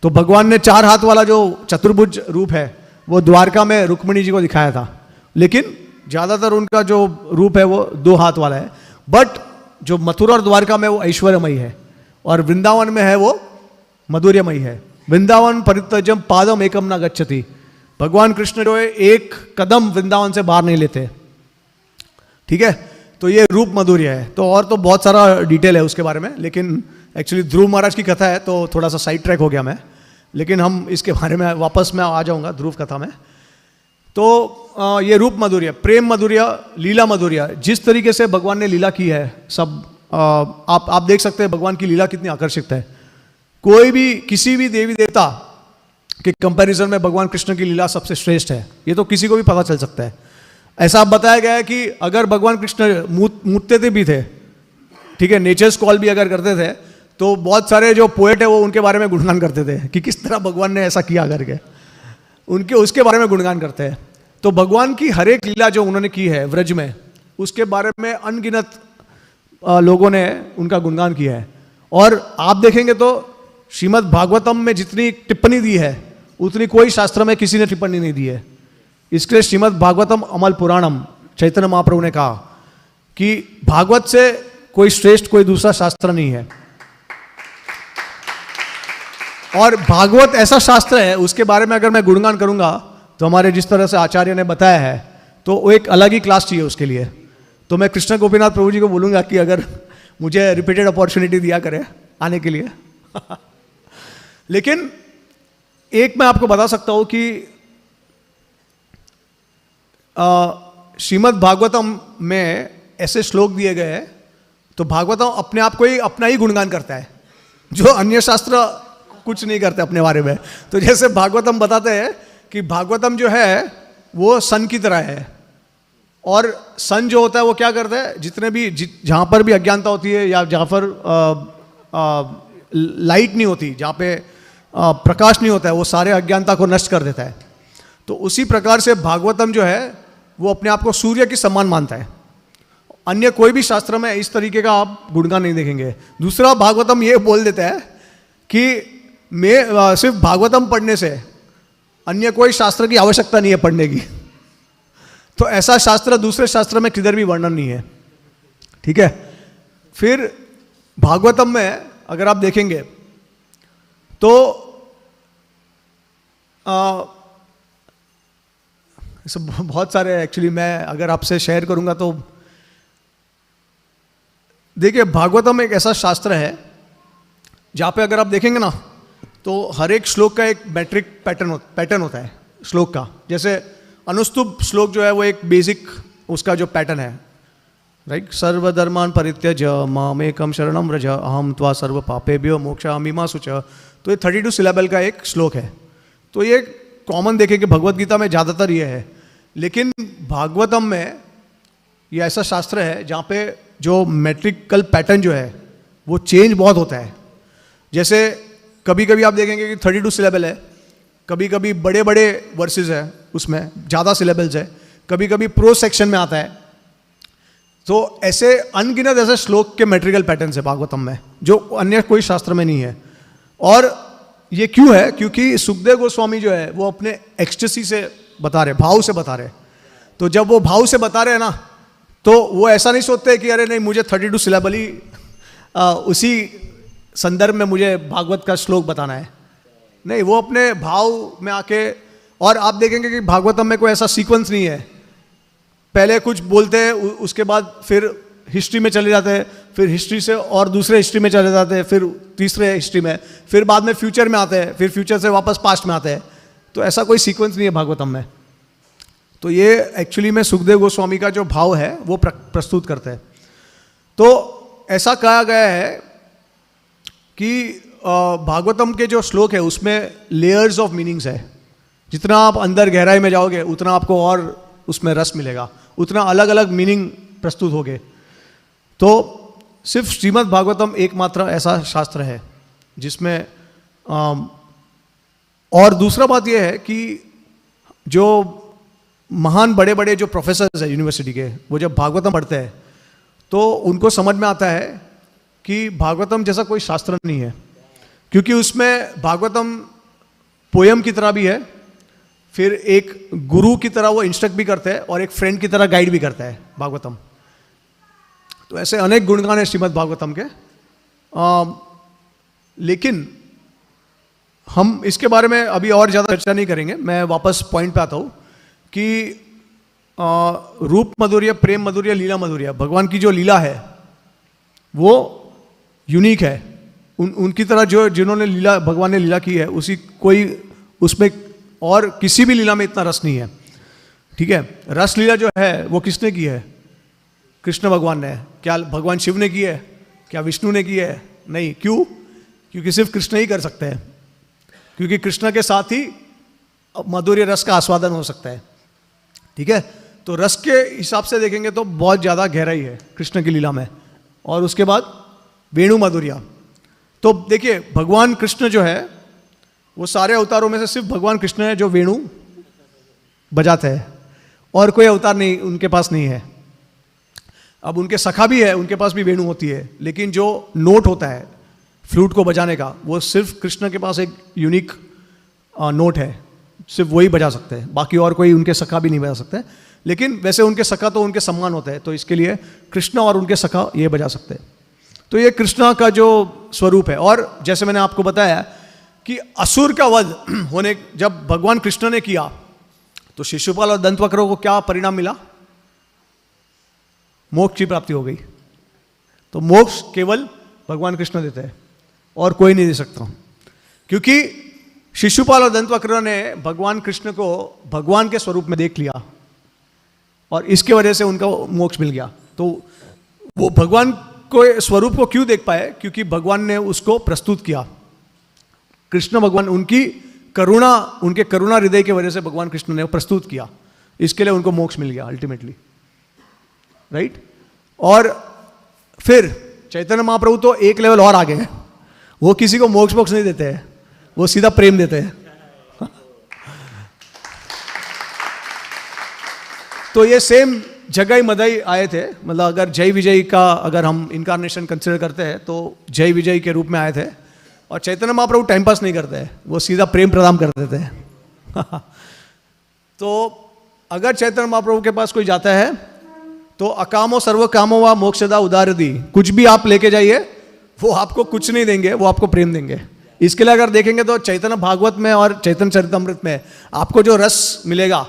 तो भगवान ने 4 हाथ वाला जो चतुर्भुज रूप है वो द्वारका में रुक्मिणी जी को दिखाया था, लेकिन ज़्यादातर उनका जो रूप है वो 2 हाथ वाला है। बट जो मथुरा और द्वारका में वो ऐश्वर्यमयी है, और वृंदावन में है वो मधुर्यमयी है। वृंदावन परित्यजम पादम एकम न गच्छति। भगवान कृष्ण जो है एक कदम वृंदावन से बाहर नहीं लेते। ठीक है, तो ये रूप मधुर्य है। तो और तो बहुत सारा डिटेल है उसके बारे में, लेकिन एक्चुअली ध्रुव महाराज की कथा है तो थोड़ा सा साइड ट्रैक हो गया मैं, लेकिन हम इसके बारे में वापस मैं आ जाऊंगा ध्रुव कथा में। तो ये रूप मधुर्य, प्रेम मधुर्य, लीला मधुर्य, जिस तरीके से भगवान ने लीला की है सब आप देख सकते हैं भगवान की लीला कितनी आकर्षित है। कोई भी किसी भी देवी देवता के कंपैरिजन में भगवान कृष्ण की लीला सबसे श्रेष्ठ है, ये तो किसी को भी पता चल सकता है। ऐसा बताया गया है कि अगर भगवान कृष्ण मूतते भी थे, ठीक है, नेचर्स कॉल भी अगर करते थे, तो बहुत सारे जो पोएट है वो उनके बारे में गुणगान करते थे कि किस तरह भगवान ने ऐसा किया करके, उनके उसके बारे में गुणगान करते हैं। तो भगवान की हर एक लीला जो उन्होंने की है व्रज में, उसके बारे में अनगिनत लोगों ने उनका गुणगान किया है। और आप देखेंगे तो श्रीमद् भागवतम में जितनी टिप्पणी दी है उतनी कोई शास्त्र में किसी ने टिप्पणी नहीं दी है। इसके लिए श्रीमद् भागवतम अमल पुराणम, चैतन्य महाप्रभु ने कहा कि भागवत से कोई श्रेष्ठ कोई दूसरा शास्त्र नहीं है। और भागवत ऐसा शास्त्र है, उसके बारे में अगर मैं गुणगान करूंगा तो हमारे जिस तरह से आचार्य ने बताया है तो वो एक अलग ही क्लास चाहिए उसके लिए। तो मैं कृष्ण गोपीनाथ प्रभु जी को बोलूंगा कि अगर मुझे रिपीटेड अपॉर्चुनिटी दिया करे आने के लिए। लेकिन एक मैं आपको बता सकता हूं कि श्रीमद् भागवतम में ऐसे श्लोक दिए गए हैं, तो भागवतम अपने आप को ही अपना ही गुणगान करता है, जो अन्य शास्त्र कुछ नहीं करते अपने बारे में। तो जैसे भागवतम बताते हैं कि भागवतम जो है वो सन की तरह है, और सन जो होता है वो क्या करता है, जितने भी जहाँ पर भी अज्ञानता होती है या जहाँ पर लाइट नहीं होती, जहाँ पे प्रकाश नहीं होता है, वो सारे अज्ञानता को नष्ट कर देता है। तो उसी प्रकार से भागवतम जो है वो अपने आप को सूर्य की समान मानता है। अन्य कोई भी शास्त्र में इस तरीके का आप गुणगान नहीं देखेंगे। दूसरा, भागवतम ये बोल देता है कि मैं सिर्फ भागवतम पढ़ने से अन्य कोई शास्त्र की आवश्यकता नहीं है पढ़ने की। तो ऐसा शास्त्र दूसरे शास्त्र में किधर भी वर्णन नहीं है। ठीक है, फिर भागवतम में अगर आप देखेंगे तो सब बहुत सारे, एक्चुअली मैं अगर आपसे शेयर करूंगा तो देखिए, भागवतम एक ऐसा शास्त्र है जहाँ पे अगर आप देखेंगे ना तो हर एक श्लोक का एक मैट्रिक पैटर्न होता है श्लोक का। जैसे अनुस्तुप श्लोक जो है वो एक बेसिक उसका जो पैटर्न है, राइट, सर्वधर्मान परित्यज मामेकम शरणम व्रज अहम त्वा सर्व पापेभ्यो मोक्षामि मा शुच। तो ये 32 सिलेबल का एक श्लोक है। तो ये कॉमन देखेंगे भगवत गीता में ज़्यादातर ये है, लेकिन भागवतम में ये ऐसा शास्त्र है जहाँ पे जो मैट्रिकल पैटर्न जो है वो चेंज बहुत होता है। जैसे कभी कभी आप देखेंगे कि 32 सिलेबल है, कभी कभी बड़े बड़े वर्सेस है, उसमें ज़्यादा सिलेबल्स है, कभी कभी प्रोज सेक्शन में आता है। तो ऐसे अनगिनत ऐसे श्लोक के मैट्रिकल पैटर्न है भागवतम में, जो अन्य कोई शास्त्र में नहीं है। और ये क्यों है? क्योंकि सुखदेव गोस्वामी जो है वो अपने एक्सटेसी से बता रहे, भाव से बता रहे। तो जब वो भाव से बता रहे हैं ना, तो वो ऐसा नहीं सोचते कि अरे नहीं मुझे 32 सिलेबल ही उसी संदर्भ में मुझे भागवत का श्लोक बताना है। नहीं, वो अपने भाव में आके, और आप देखेंगे कि भागवतम में कोई ऐसा सीक्वेंस नहीं है, पहले कुछ बोलते हैं उसके बाद फिर हिस्ट्री में चले जाते हैं, फिर हिस्ट्री से और दूसरे हिस्ट्री में चले जाते हैं, फिर तीसरे हिस्ट्री में, फिर बाद में फ्यूचर में आते हैं, फिर फ्यूचर से वापस पास्ट में आते हैं। तो ऐसा कोई सीक्वेंस नहीं है भागवतम में। तो ये एक्चुअली में सुखदेव गोस्वामी का जो भाव है वो प्रस्तुत करते हैं। तो ऐसा कहा गया है कि भागवतम के जो श्लोक है उसमें लेयर्स ऑफ मीनिंग्स है। जितना आप अंदर गहराई में जाओगे उतना आपको और उसमें रस मिलेगा, उतना अलग अलग मीनिंग प्रस्तुत होंगे। तो सिर्फ श्रीमद् भागवतम एकमात्र ऐसा शास्त्र है जिसमें और दूसरा बात यह है कि जो महान बड़े बड़े जो प्रोफेसर्स हैं यूनिवर्सिटी के, वो जब भागवतम पढ़ते हैं तो उनको समझ में आता है कि भागवतम जैसा कोई शास्त्र नहीं है, क्योंकि उसमें भागवतम पोयम की तरह भी है, फिर एक गुरु की तरह वो इंस्ट्रक्ट भी करते हैं और एक फ्रेंड की तरह गाइड भी करता है भागवतम। तो ऐसे अनेक गुणगान है श्रीमद् भागवतम के। लेकिन हम इसके बारे में अभी और ज़्यादा चर्चा नहीं करेंगे। मैं वापस पॉइंट पे आता हूँ कि रूप मधुर्य, प्रेम मधुर्य, लीला मधुर्य, भगवान की जो लीला है वो यूनिक है। उनकी तरह जो जिन्होंने लीला, भगवान ने लीला की है, उसी कोई उसमें और किसी भी लीला में इतना रस नहीं है। ठीक है, रस लीला जो है वो किसने की है? कृष्ण भगवान ने। क्या भगवान शिव ने की है? क्या विष्णु ने की है? नहीं। क्यों? क्योंकि सिर्फ कृष्ण ही कर सकते हैं, क्योंकि कृष्ण के साथ ही मधुर्य रस का आस्वादन हो सकता है। ठीक है, तो रस के हिसाब से देखेंगे तो बहुत ज़्यादा गहराई है कृष्ण की लीला में। और उसके बाद वेणु मधुर्य। तो देखिए, भगवान कृष्ण जो है वो सारे अवतारों में से सिर्फ भगवान कृष्ण है जो वेणु बजाते हैं, और कोई अवतार नहीं उनके पास नहीं है। अब उनके सखा भी है, उनके पास भी वेणु होती है, लेकिन जो नोट होता है फ्लूट को बजाने का, वो सिर्फ कृष्ण के पास एक यूनिक नोट है, सिर्फ वही बजा सकते हैं, बाकी और कोई उनके सखा भी नहीं बजा सकते। लेकिन वैसे उनके सखा तो उनके सम्मान होते हैं, तो इसके लिए कृष्ण और उनके सखा ये बजा सकते हैं। तो ये कृष्णा का जो स्वरूप है। और जैसे मैंने आपको बताया कि असुर का वध होने जब भगवान कृष्ण ने किया तो शिशुपाल और दंतवक्रों को क्या परिणाम मिला? मोक्ष की प्राप्ति हो गई। तो मोक्ष केवल भगवान कृष्ण देते हैं और कोई नहीं दे सकता, क्योंकि शिशुपाल और दंतवक्र ने भगवान कृष्ण को भगवान के स्वरूप में देख लिया और इसके वजह से उनका मोक्ष मिल गया। तो वो भगवान को स्वरूप को क्यों देख पाए? क्योंकि भगवान ने उसको प्रस्तुत किया। कृष्ण भगवान उनकी करुणा, उनके करुणा हृदय की वजह से भगवान कृष्ण ने प्रस्तुत किया, इसके लिए उनको मोक्ष मिल गया अल्टीमेटली, राइट। और फिर चैतन्य महाप्रभु तो एक लेवल और आगे हैं, वो किसी को मोक्ष नहीं देते हैं, वो सीधा प्रेम देते हैं। तो ये सेम जगह मदई आए थे, मतलब अगर जय विजय का अगर हम इनकारनेशन कंसिडर करते हैं तो जय विजय के रूप में आए थे। और चैतन्य महाप्रभु टाइम पास नहीं करते हैं, वो सीधा प्रेम प्रदान कर देते हैं। तो अगर चैतन्य महाप्रभु के पास कोई जाता है तो अकामो सर्व कामो व मोक्षदा उदार दी, कुछ भी आप लेके जाइए, वो आपको कुछ नहीं देंगे, वो आपको प्रेम देंगे। इसके लिए अगर देखेंगे तो चैतन्य भागवत में और चैतन्य चरितमृत में आपको जो रस मिलेगा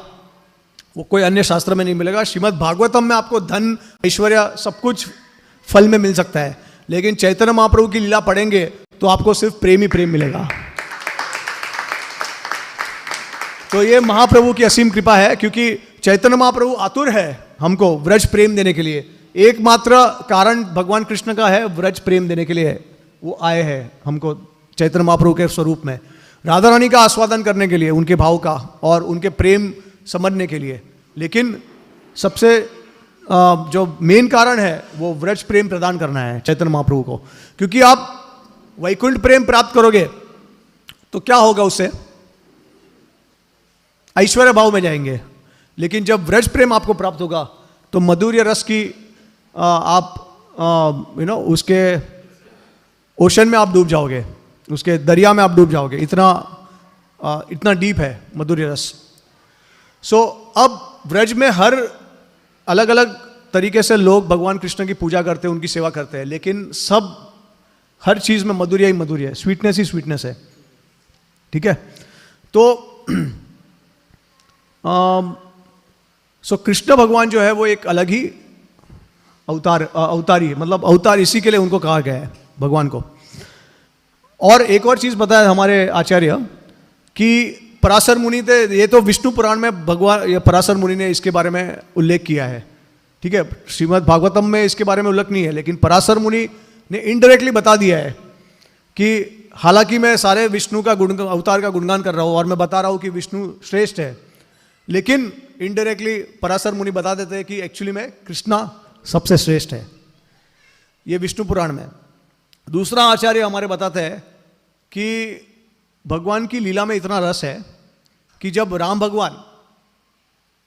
वो कोई अन्य शास्त्र में नहीं मिलेगा। श्रीमद् भागवतम में आपको धन, ऐश्वर्य, सब कुछ फल में मिल सकता है, लेकिन चैतन्य महाप्रभु की लीला पढ़ेंगे तो आपको सिर्फ प्रेम ही प्रेम मिलेगा। तो ये महाप्रभु की असीम कृपा है, क्योंकि चैतन्य महाप्रभु आतुर है हमको व्रज प्रेम देने के लिए। एकमात्र कारण भगवान कृष्ण का है व्रज प्रेम देने के लिए, वो आए हैं हमको चैतन्य महाप्रभु के स्वरूप में, राधा रानी का आस्वादन करने के लिए, उनके भाव का और उनके प्रेम समझने के लिए। लेकिन सबसे जो मेन कारण है वो व्रज प्रेम प्रदान करना है चैतन्य महाप्रभु को, क्योंकि आप वैकुंठ प्रेम प्राप्त करोगे तो क्या होगा? उससे ऐश्वर्य भाव में जाएंगे। लेकिन जब व्रज प्रेम आपको प्राप्त होगा तो मधुर्य रस की आप उसके ओशन में आप डूब जाओगे, उसके दरिया में आप डूब जाओगे, इतना डीप है मधुर्य रस। सो अब व्रज में हर अलग अलग तरीके से लोग भगवान कृष्ण की पूजा करते हैं, उनकी सेवा करते हैं, लेकिन सब हर चीज में मधुर्य ही मधुर्य है, स्वीटनेस ही स्वीटनेस है। ठीक है, तो सो कृष्ण भगवान जो है वो एक अलग ही अवतारी है, मतलब अवतार इसी के लिए उनको कहा गया है भगवान को। और एक और चीज बताया हमारे आचार्य कि पराशर मुनि थे, ये तो विष्णु पुराण में भगवान या पराशर मुनि ने इसके बारे में उल्लेख किया है। ठीक है, श्रीमद् भागवतम में इसके बारे में उल्लेख नहीं है, लेकिन पराशर मुनि ने इनडायरेक्टली बता दिया है कि हालांकि मैं सारे विष्णु का अवतार का गुणगान कर रहा हूँ और मैं बता रहा हूँ कि विष्णु श्रेष्ठ है, लेकिन इनडायरेक्टली पराशर मुनि बता देते हैं कि एक्चुअली में कृष्णा सबसे श्रेष्ठ है, ये विष्णु पुराण में। दूसरा आचार्य हमारे बताते हैं कि भगवान की लीला में इतना रस है कि जब राम भगवान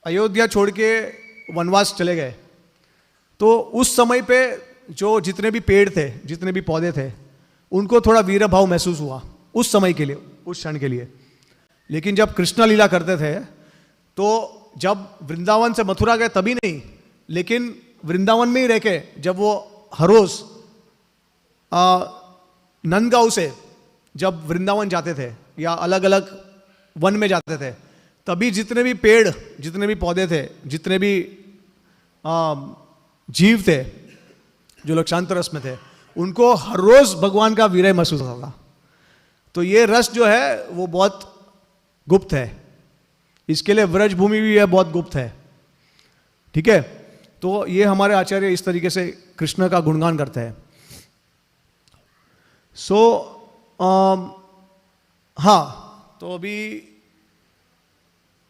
अयोध्या छोड़ के वनवास चले गए तो उस समय पे जो जितने भी पेड़ थे, जितने भी पौधे थे, उनको थोड़ा वीर भाव महसूस हुआ उस समय के लिए, उस क्षण के लिए। लेकिन जब कृष्ण लीला करते थे तो जब वृंदावन से मथुरा गए तभी नहीं, लेकिन वृंदावन में ही रह के जब वो हर रोज नंदगांव से जब वृंदावन जाते थे या अलग अलग वन में जाते थे, तभी जितने भी पेड़, जितने भी पौधे थे, जितने भी जीव थे जो लोग शांत रस में थे, उनको हर रोज भगवान का विरह महसूस होता था। तो ये रस जो है वो बहुत गुप्त है, इसके लिए व्रज भूमि भी है बहुत गुप्त है। ठीक है, तो ये हमारे आचार्य इस तरीके से कृष्ण का गुणगान करते हैं। हाँ, तो अभी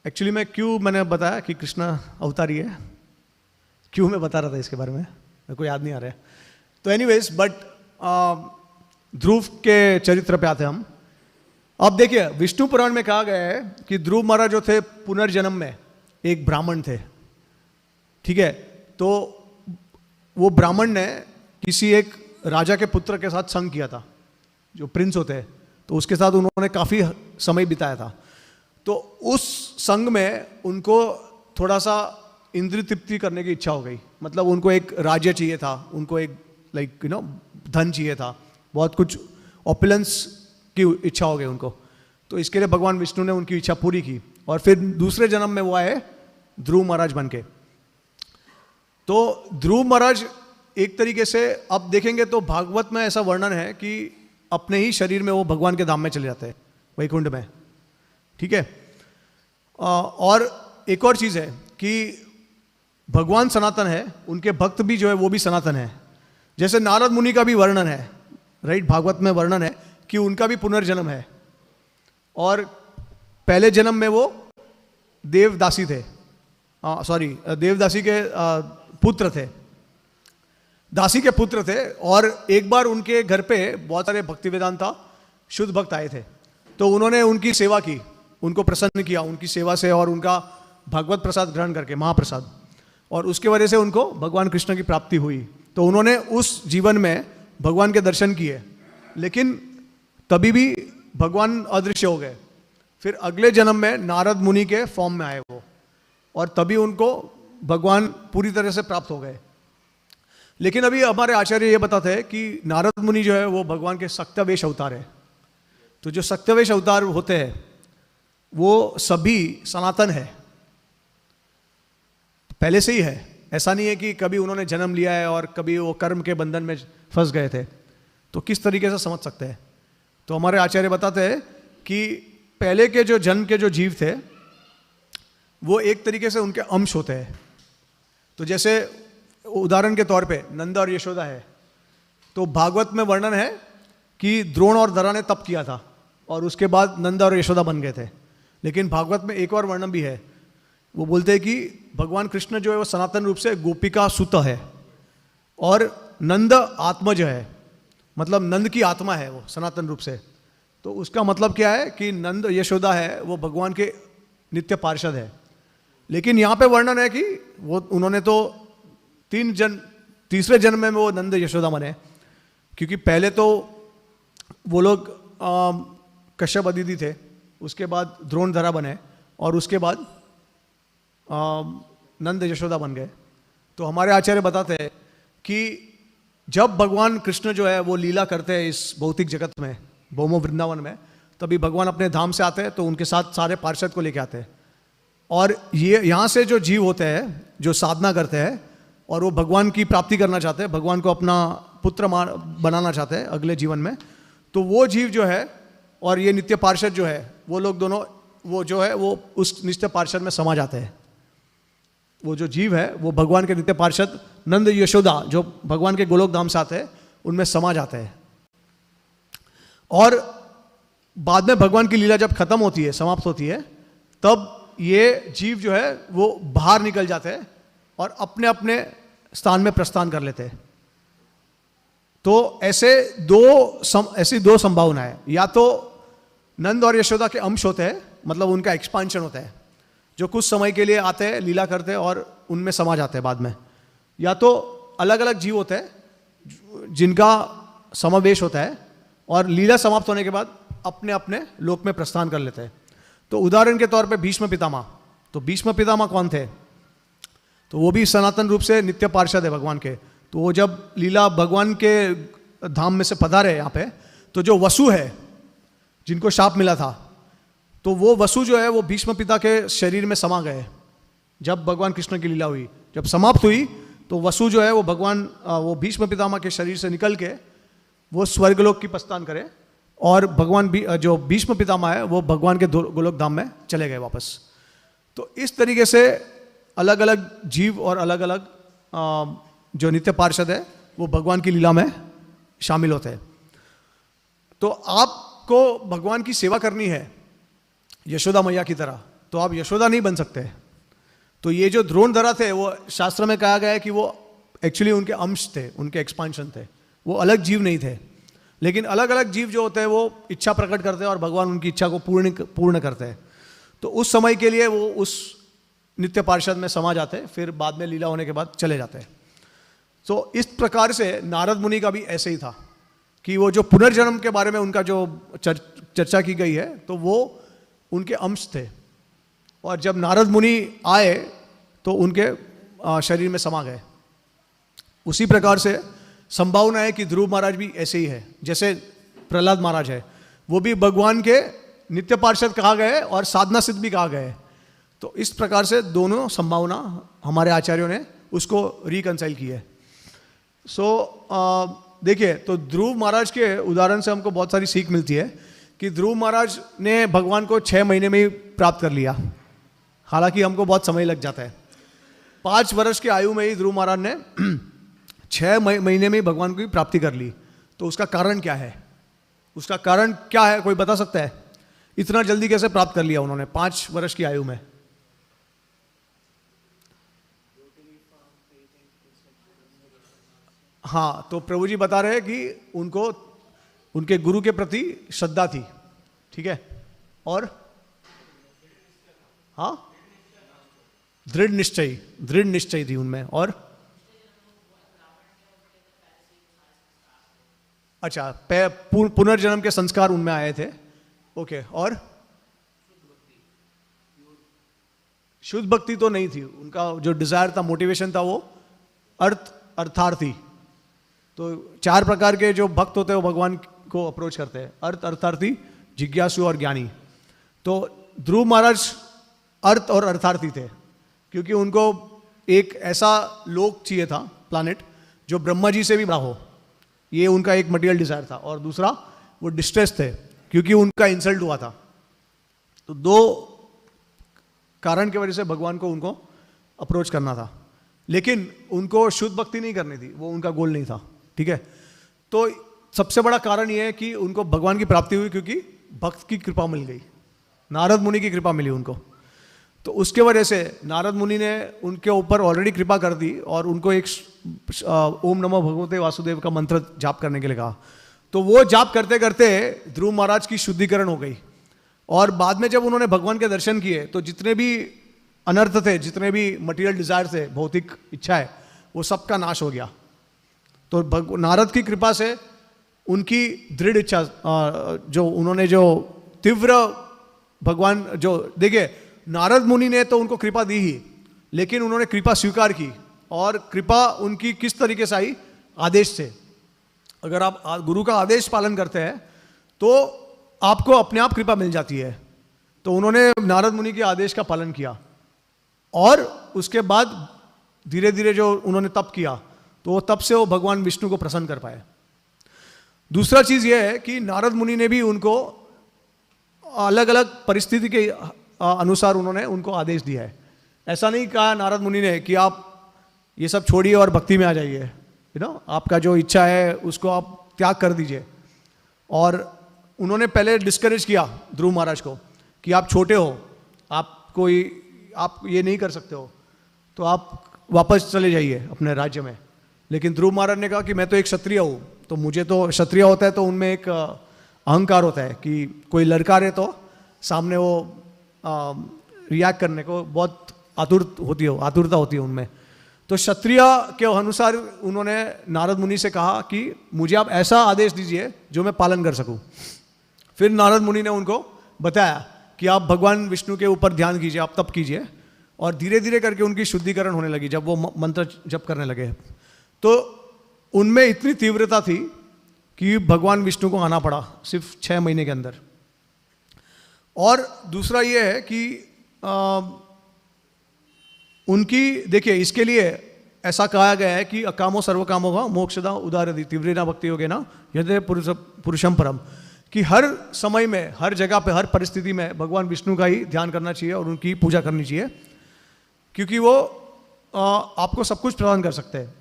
एक्चुअली मैंने बताया कि कृष्ण अवतारी है, क्यों मैं बता रहा था इसके बारे में, मेरे को याद नहीं आ रहा है। तो एनीवेज, बट ध्रुव के चरित्र पे आते हैं हम। अब देखिए, विष्णु पुराण में कहा गया है कि ध्रुव महाराज जो थे पुनर्जन्म में एक ब्राह्मण थे। ठीक है, तो वो ब्राह्मण ने किसी एक राजा के पुत्र के साथ संग किया था, जो प्रिंस होते हैं, तो उसके साथ उन्होंने काफ़ी समय बिताया था। तो उस संग में उनको थोड़ा सा इंद्रिय तृप्ति करने की इच्छा हो गई, मतलब उनको एक राज्य चाहिए था, उनको एक धन चाहिए था, बहुत कुछ ऑपुलेंस की इच्छा हो गई उनको। तो इसके लिए भगवान विष्णु ने उनकी इच्छा पूरी की, और फिर दूसरे जन्म में वो आए ध्रुव महाराज बन के। तो ध्रुव महाराज एक तरीके से, अब देखेंगे तो भागवत में ऐसा वर्णन है कि अपने ही शरीर में वो भगवान के धाम में चले जाते हैं, वैकुंठ में। ठीक है, और एक और चीज़ है कि भगवान सनातन है, उनके भक्त भी जो है वो भी सनातन है। जैसे नारद मुनि का भी वर्णन है, राइट, भागवत में वर्णन है कि उनका भी पुनर्जन्म है, और पहले जन्म में वो देवदासी थे, देवदासी के पुत्र थे, दासी के पुत्र थे। और एक बार उनके घर पे बहुत सारे भक्ति वेदांता शुद्ध भक्त आए थे, तो उन्होंने उनकी सेवा की, उनको प्रसन्न किया उनकी सेवा से, और उनका भागवत प्रसाद ग्रहण करके, महाप्रसाद, और उसके वजह से उनको भगवान कृष्ण की प्राप्ति हुई। तो उन्होंने उस जीवन में भगवान के दर्शन किए, लेकिन तभी भी भगवान अदृश्य हो गए। फिर अगले जन्म में नारद मुनि के फॉर्म में आए वो, और तभी उनको भगवान पूरी तरह से प्राप्त हो गए। लेकिन अभी हमारे आचार्य ये बताते हैं कि नारद मुनि जो है वो भगवान के सत्यवेश अवतार है। तो जो सत्यवेश अवतार होते हैं वो सभी सनातन है, पहले से ही है। ऐसा नहीं है कि कभी उन्होंने जन्म लिया है और कभी वो कर्म के बंधन में फंस गए थे। तो किस तरीके से समझ सकते हैं? तो हमारे आचार्य बताते हैं कि पहले के जो जन्म के जो जीव थे वो एक तरीके से उनके अंश होते हैं। तो जैसे उदाहरण के तौर पे नंद और यशोदा है, तो भागवत में वर्णन है कि द्रोण और दरा ने तप किया था और उसके बाद नंद और यशोदा बन गए थे। लेकिन भागवत में एक और वर्णन भी है, वो बोलते हैं कि भगवान कृष्ण जो है वो सनातन रूप से गोपिका सुत है, और नंद आत्मज है, मतलब नंद की आत्मा है वो सनातन रूप से। तो उसका मतलब क्या है कि नंद यशोदा है वो भगवान के नित्य पार्षद है। लेकिन यहाँ पे वर्णन है कि वो उन्होंने तो तीसरे जन्म में वो नंद यशोदा बने, क्योंकि पहले तो वो लोग कश्यप अदिति थे, उसके बाद द्रोणधरा बने, और उसके बाद नंद यशोदा बन गए। तो हमारे आचार्य बताते हैं कि जब भगवान कृष्ण जो है वो लीला करते हैं इस भौतिक जगत में, भौमो वृंदावन में, तभी भगवान अपने धाम से आते हैं, तो उनके साथ सारे पार्षद को लेके आते हैं। और ये यहाँ से जो जीव होते हैं जो साधना करते हैं और वो भगवान की प्राप्ति करना चाहते हैं, भगवान को अपना पुत्र बनाना चाहते हैं अगले जीवन में, तो वो जीव जो है और ये नित्य पार्षद जो है वो लोग दोनों वो जो है वो उस नित्य पार्षद में समा जाते हैं। वो जो जीव है वो भगवान के नित्य पार्षद नंद यशोदा जो भगवान के गोलोक धाम से आते हैं उनमें समा जाते हैं। और बाद में भगवान की लीला जब खत्म होती है, समाप्त होती है, तब ये जीव जो है वो बाहर निकल जाते हैं और अपने अपने स्थान में प्रस्थान कर लेते हैं। तो ऐसी दो संभावनाएं, या तो नंद और यशोदा के अंश होते हैं, मतलब उनका एक्सपांशन होता है, जो कुछ समय के लिए आते हैं, लीला करते हैं और उनमें समा जाते हैं बाद में, या तो अलग अलग जीव होते हैं जिनका समावेश होता है और लीला समाप्त होने के बाद अपने अपने लोक में प्रस्थान कर लेते हैं। तो उदाहरण के तौर पे भीष्म पितामह, तो भीष्म पितामह कौन थे? तो वो भी सनातन रूप से नित्य पार्षद है भगवान के। तो वो जब लीला भगवान के धाम में से पधारे यहाँ पे, तो जो वसु है जिनको शाप मिला था, तो वो वसु जो है वो भीष्म पिता के शरीर में समा गए। जब भगवान कृष्ण की लीला हुई, जब समाप्त हुई, तो वसु जो है वो वो भीष्म पितामह के शरीर से निकल के वो स्वर्गलोक की प्रस्थान करे, और जो भीष्म पितामह है वो भगवान के गोलोक धाम में चले गए वापस। तो इस तरीके से अलग अलग जीव और अलग अलग जो नित्य पार्षद है वो भगवान की लीला में शामिल होते हैं। तो आपको भगवान की सेवा करनी है यशोदा मैया की तरह, तो आप यशोदा नहीं बन सकते। तो ये जो द्रोणधरा थे, वो शास्त्र में कहा गया है कि वो एक्चुअली उनके अंश थे, उनके एक्सपांशन थे, वो अलग जीव नहीं थे। लेकिन अलग अलग जीव जो होते हैं वो इच्छा प्रकट करते हैं और भगवान उनकी इच्छा को पूर्ण करते हैं। तो उस समय के लिए वो उस नित्य पार्षद में समा जाते हैं, फिर बाद में लीला होने के बाद चले जाते हैं। तो इस प्रकार से नारद मुनि का भी ऐसे ही था कि वो जो पुनर्जन्म के बारे में उनका जो चर्चा की गई है, तो वो उनके अंश थे, और जब नारद मुनि आए तो उनके शरीर में समा गए। उसी प्रकार से संभावना है कि ध्रुव महाराज भी ऐसे ही है, जैसे प्रहलाद महाराज है, वो भी भगवान के नित्य पार्षद कहा गए और साधना सिद्ध भी कहा गए। तो इस प्रकार से दोनों संभावना हमारे आचार्यों ने उसको रिकंसाइल की है। देखिए, तो ध्रुव महाराज के उदाहरण से हमको बहुत सारी सीख मिलती है कि ध्रुव महाराज ने भगवान को 6 महीने में ही प्राप्त कर लिया, हालांकि हमको बहुत समय लग जाता है। 5 वर्ष की आयु में ही ध्रुव महाराज ने 6 महीने में ही भगवान की प्राप्ति कर ली। तो उसका कारण क्या है? उसका कारण क्या है, कोई बता सकता है? इतना जल्दी कैसे प्राप्त कर लिया उन्होंने 5 वर्ष की आयु में? हाँ, तो प्रभु जी बता रहे हैं कि उनको उनके गुरु के प्रति श्रद्धा थी, ठीक है, और हाँ, दृढ़ निश्चय थी उनमें। और अच्छा, पुनर्जन्म के संस्कार उनमें आए थे, ओके। और शुद्ध भक्ति तो नहीं थी, उनका जो डिजायर था, मोटिवेशन था, वो अर्थार्थी। तो 4 प्रकार के जो भक्त होते हैं वो भगवान को अप्रोच करते हैं, अर्थार्थी, जिज्ञासु और ज्ञानी। तो ध्रुव महाराज अर्थ और अर्थार्थी थे, क्योंकि उनको एक ऐसा लोक चाहिए था, प्लैनेट, जो ब्रह्मा जी से भी बड़ा हो। ये उनका एक मटेरियल डिजायर था। और दूसरा, वो डिस्ट्रेस थे क्योंकि उनका इंसल्ट हुआ था। तो 2 कारण की वजह से भगवान को उनको अप्रोच करना था, लेकिन उनको शुद्ध भक्ति नहीं करनी थी, वो उनका गोल नहीं था, ठीक है। तो सबसे बड़ा कारण ये है कि उनको भगवान की प्राप्ति हुई क्योंकि भक्त की कृपा मिल गई, नारद मुनि की कृपा मिली उनको। तो उसके वजह से नारद मुनि ने उनके ऊपर ऑलरेडी कृपा कर दी और उनको एक ओम नमो भगवते वासुदेव का मंत्र जाप करने के लिए कहा। तो वो जाप करते करते ध्रुव महाराज की शुद्धिकरण हो गई, और बाद में जब उन्होंने भगवान के दर्शन किए तो जितने भी अनर्थ थे, जितने भी मटेरियल डिजायर थे, भौतिक इच्छाएं, वो सबका नाश हो गया। तो नारद की कृपा से उनकी दृढ़ इच्छा, जो उन्होंने जो तीव्र भगवान, जो देखिए, नारद मुनि ने तो उनको कृपा दी ही, लेकिन उन्होंने कृपा स्वीकार की। और कृपा उनकी किस तरीके से आई? आदेश से। अगर आप गुरु का आदेश पालन करते हैं तो आपको अपने आप कृपा मिल जाती है। तो उन्होंने नारद मुनि के आदेश का पालन किया, और उसके बाद धीरे धीरे जो उन्होंने तप किया, तो वो तप से वो भगवान विष्णु को प्रसन्न कर पाए। दूसरा चीज ये है कि नारद मुनि ने भी उनको अलग अलग परिस्थिति के अनुसार उन्होंने उनको आदेश दिया है। ऐसा नहीं कहा नारद मुनि ने कि आप ये सब छोड़िए और भक्ति में आ जाइए, आपका जो इच्छा है उसको आप त्याग कर दीजिए। और उन्होंने पहले डिस्करेज किया ध्रुव महाराज को कि आप छोटे हो, आप ये नहीं कर सकते हो, तो आप वापस चले जाइए अपने राज्य में। लेकिन ध्रुव महाराज ने कहा कि मैं तो एक क्षत्रिय हूँ, तो मुझे तो क्षत्रिय होता है तो उनमें एक अहंकार होता है कि कोई लड़का रहे तो सामने वो रिएक्ट करने को बहुत आतुरता होती है उनमें। तो क्षत्रिय के अनुसार उन्होंने नारद मुनि से कहा कि मुझे आप ऐसा आदेश दीजिए जो मैं पालन कर सकूं। फिर नारद मुनि ने उनको बताया कि आप भगवान विष्णु के ऊपर ध्यान कीजिए, आप तप कीजिए, और धीरे धीरे करके उनकी शुद्धिकरण होने लगी जब वो मंत्र जप करने लगे। तो उनमें इतनी तीव्रता थी कि भगवान विष्णु को आना पड़ा सिर्फ 6 महीने के अंदर। और दूसरा ये है कि उनकी, देखिए इसके लिए ऐसा कहा गया है कि अकामो सर्वकामो का मोक्षदा उदारति तीव्रेना भक्ति योगेना यदि पुरुषम परम, कि हर समय में, हर जगह पे, हर परिस्थिति में भगवान विष्णु का ही ध्यान करना चाहिए और उनकी पूजा करनी चाहिए, क्योंकि वो आपको सब कुछ प्रदान कर सकते हैं।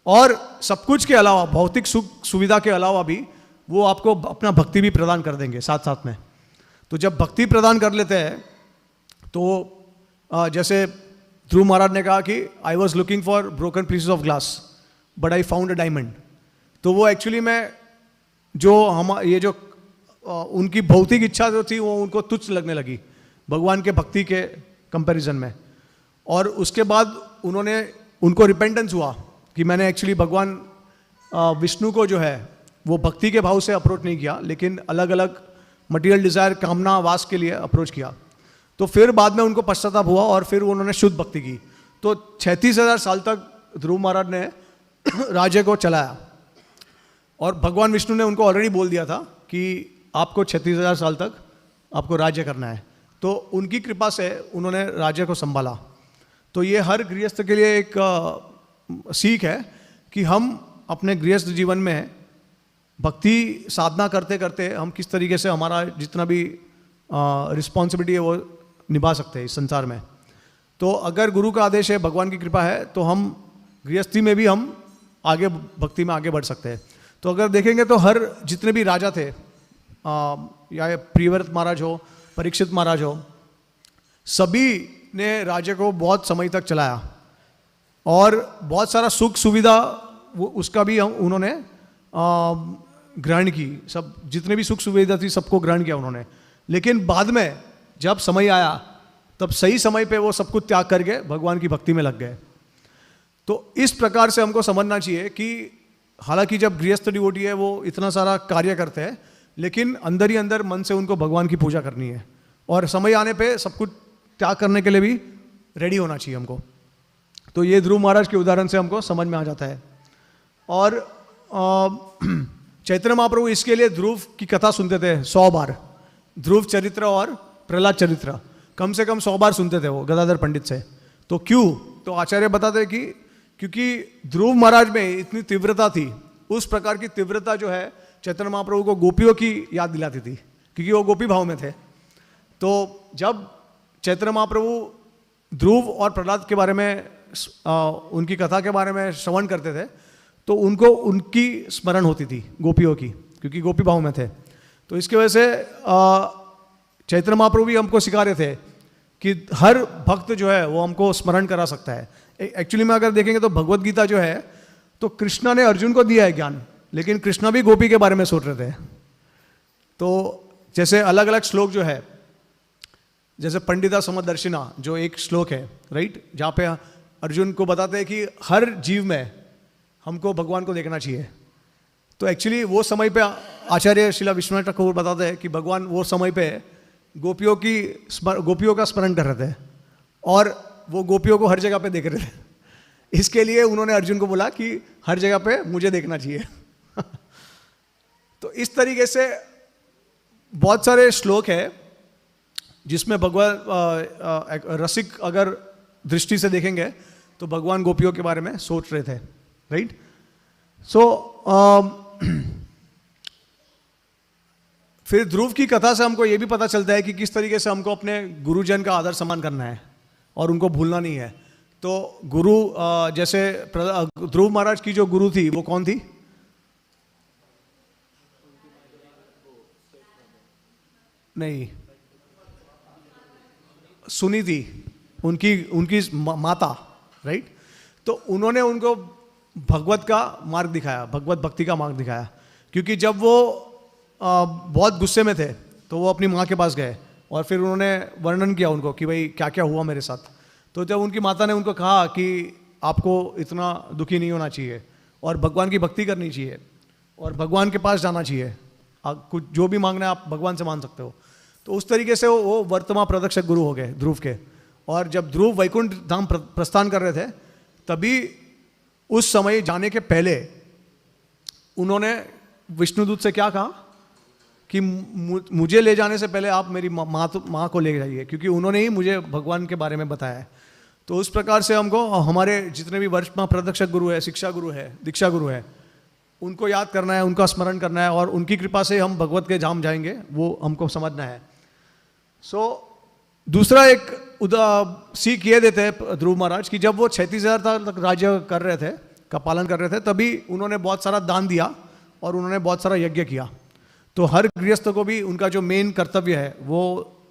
और सब कुछ के अलावा, भौतिक सुख सुविधा के अलावा भी वो आपको अपना भक्ति भी प्रदान कर देंगे साथ साथ में। तो जब भक्ति प्रदान कर लेते हैं तो जैसे ध्रुव महाराज ने कहा कि I was looking for broken pieces of glass but I found a diamond. तो वो एक्चुअली में जो ये जो उनकी भौतिक इच्छा जो थी वो उनको तुच्छ लगने लगी भगवान के भक्ति के कंपैरिजन में। और उसके बाद उनको रिपेंटेंस हुआ कि मैंने एक्चुअली भगवान विष्णु को जो है वो भक्ति के भाव से अप्रोच नहीं किया, लेकिन अलग अलग मटेरियल डिज़ायर, कामना, वास के लिए अप्रोच किया। तो फिर बाद में उनको पश्चाताप हुआ और फिर उन्होंने शुद्ध भक्ति की। तो 36,000 साल तक ध्रुव महाराज ने राज्य को चलाया और भगवान विष्णु ने उनको ऑलरेडी बोल दिया था कि आपको 36,000 साल तक आपको राज्य करना है। तो उनकी कृपा से उन्होंने राज्य को संभाला। तो ये हर गृहस्थ के लिए एक सीख है कि हम अपने गृहस्थ जीवन में भक्ति साधना करते करते हम किस तरीके से हमारा जितना भी रिस्पॉन्सिबिलिटी है वो निभा सकते हैं इस संसार में। तो अगर गुरु का आदेश है, भगवान की कृपा है, तो हम गृहस्थी में भी हम आगे भक्ति में आगे बढ़ सकते हैं। तो अगर देखेंगे तो हर जितने भी राजा थे, या प्रियव्रत महाराज हो, परीक्षित महाराज हो, सभी ने राज्य को बहुत समय तक चलाया और बहुत सारा सुख सुविधा वो उसका भी उन्होंने ग्रहण की। सब जितने भी सुख सुविधा थी सबको ग्रहण किया उन्होंने। लेकिन बाद में जब समय आया तब सही समय पे वो सब कुछ त्याग करके भगवान की भक्ति में लग गए। तो इस प्रकार से हमको समझना चाहिए कि हालांकि जब गृहस्थ डिवोटी है वो इतना सारा कार्य करते हैं, लेकिन अंदर ही अंदर मन से उनको भगवान की पूजा करनी है और समय आने पे सब कुछ त्याग करने के लिए भी रेडी होना चाहिए हमको। तो ये ध्रुव महाराज के उदाहरण से हमको समझ में आ जाता है। और चैतन्य महाप्रभु इसके लिए ध्रुव की कथा सुनते थे 100 बार। ध्रुव चरित्र और प्रहलाद चरित्र कम से कम 100 बार सुनते थे वो गदाधर पंडित से। तो क्यों? तो आचार्य बताते हैं कि क्योंकि ध्रुव महाराज में इतनी तीव्रता थी, उस प्रकार की तीव्रता जो है चैतन्य महाप्रभु को गोपियों की याद दिलाती थी, क्योंकि वो गोपी भाव में थे। तो जब चैतन्य महाप्रभु ध्रुव और प्रहलाद के बारे में उनकी कथा के बारे में श्रवण करते थे तो उनको उनकी स्मरण होती थी गोपियों की, क्योंकि गोपी भाव में थे। तो इसकी वजह से चैतन्य महाप्रभु भी हमको सिखा रहे थे कि हर भक्त जो है वो हमको स्मरण करा सकता है। एक्चुअली में अगर देखेंगे तो भगवत गीता जो है तो कृष्णा ने अर्जुन को दिया है ज्ञान, लेकिन कृष्णा भी गोपी के बारे में सोच रहे थे। तो जैसे अलग अलग श्लोक जो है, जैसे पंडिता समदर्शिना जो एक श्लोक है, राइट, जहाँ पे अर्जुन को बताते हैं कि हर जीव में हमको भगवान को देखना चाहिए। तो एक्चुअली वो समय पे आचार्य शिला विश्वनाथ ठाकुर बताते हैं कि भगवान वो समय पे गोपियों का स्मरण कर रहे थे और वो गोपियों को हर जगह पे देख रहे थे। इसके लिए उन्होंने अर्जुन को बोला कि हर जगह पे मुझे देखना चाहिए। तो इस तरीके से बहुत सारे श्लोक है जिसमें भगवान रसिक अगर दृष्टि से देखेंगे तो भगवान गोपियों के बारे में सोच रहे थे, राइट। सो फिर ध्रुव की कथा से हमको यह भी पता चलता है कि किस तरीके से हमको अपने गुरुजन का आदर सम्मान करना है और उनको भूलना नहीं है। तो गुरु जैसे ध्रुव महाराज की जो गुरु थी वो कौन थी? नहीं, सुनी थी, उनकी माता, राइट। तो उन्होंने उनको भगवत का मार्ग दिखाया, भगवत भक्ति का मार्ग दिखाया, क्योंकि जब वो बहुत गुस्से में थे तो वो अपनी माँ के पास गए और फिर उन्होंने वर्णन किया उनको कि भाई क्या क्या हुआ मेरे साथ। तो जब उनकी माता ने उनको कहा कि आपको इतना दुखी नहीं होना चाहिए और भगवान की भक्ति करनी चाहिए और भगवान के पास जाना चाहिए, आप कुछ जो भी मांगना है आप भगवान से मांग सकते हो। तो उस तरीके से वो वर्तमान प्रदक्षक गुरु हो गए ध्रुव के। और जब ध्रुव वैकुंठ धाम प्रस्थान कर रहे थे तभी उस समय जाने के पहले उन्होंने विष्णुदूत से क्या कहा कि मुझे ले जाने से पहले आप मेरी माँ को ले जाइए, क्योंकि उन्होंने ही मुझे भगवान के बारे में बताया है। तो उस प्रकार से हमको हमारे जितने भी वर्तमान प्रदर्शक गुरु है, शिक्षा गुरु है, दीक्षा गुरु है, उनको याद करना है, उनका स्मरण करना है, और उनकी कृपा से हम भगवत के धाम जाएंगे, वो हमको समझना है। दूसरा एक सीख ये देते हैं ध्रुव महाराज कि जब वो 36,000 तक राज्य कर रहे थे, का पालन कर रहे थे, तभी उन्होंने बहुत सारा दान दिया और उन्होंने बहुत सारा यज्ञ किया। तो हर गृहस्थ को भी उनका जो मेन कर्तव्य है वो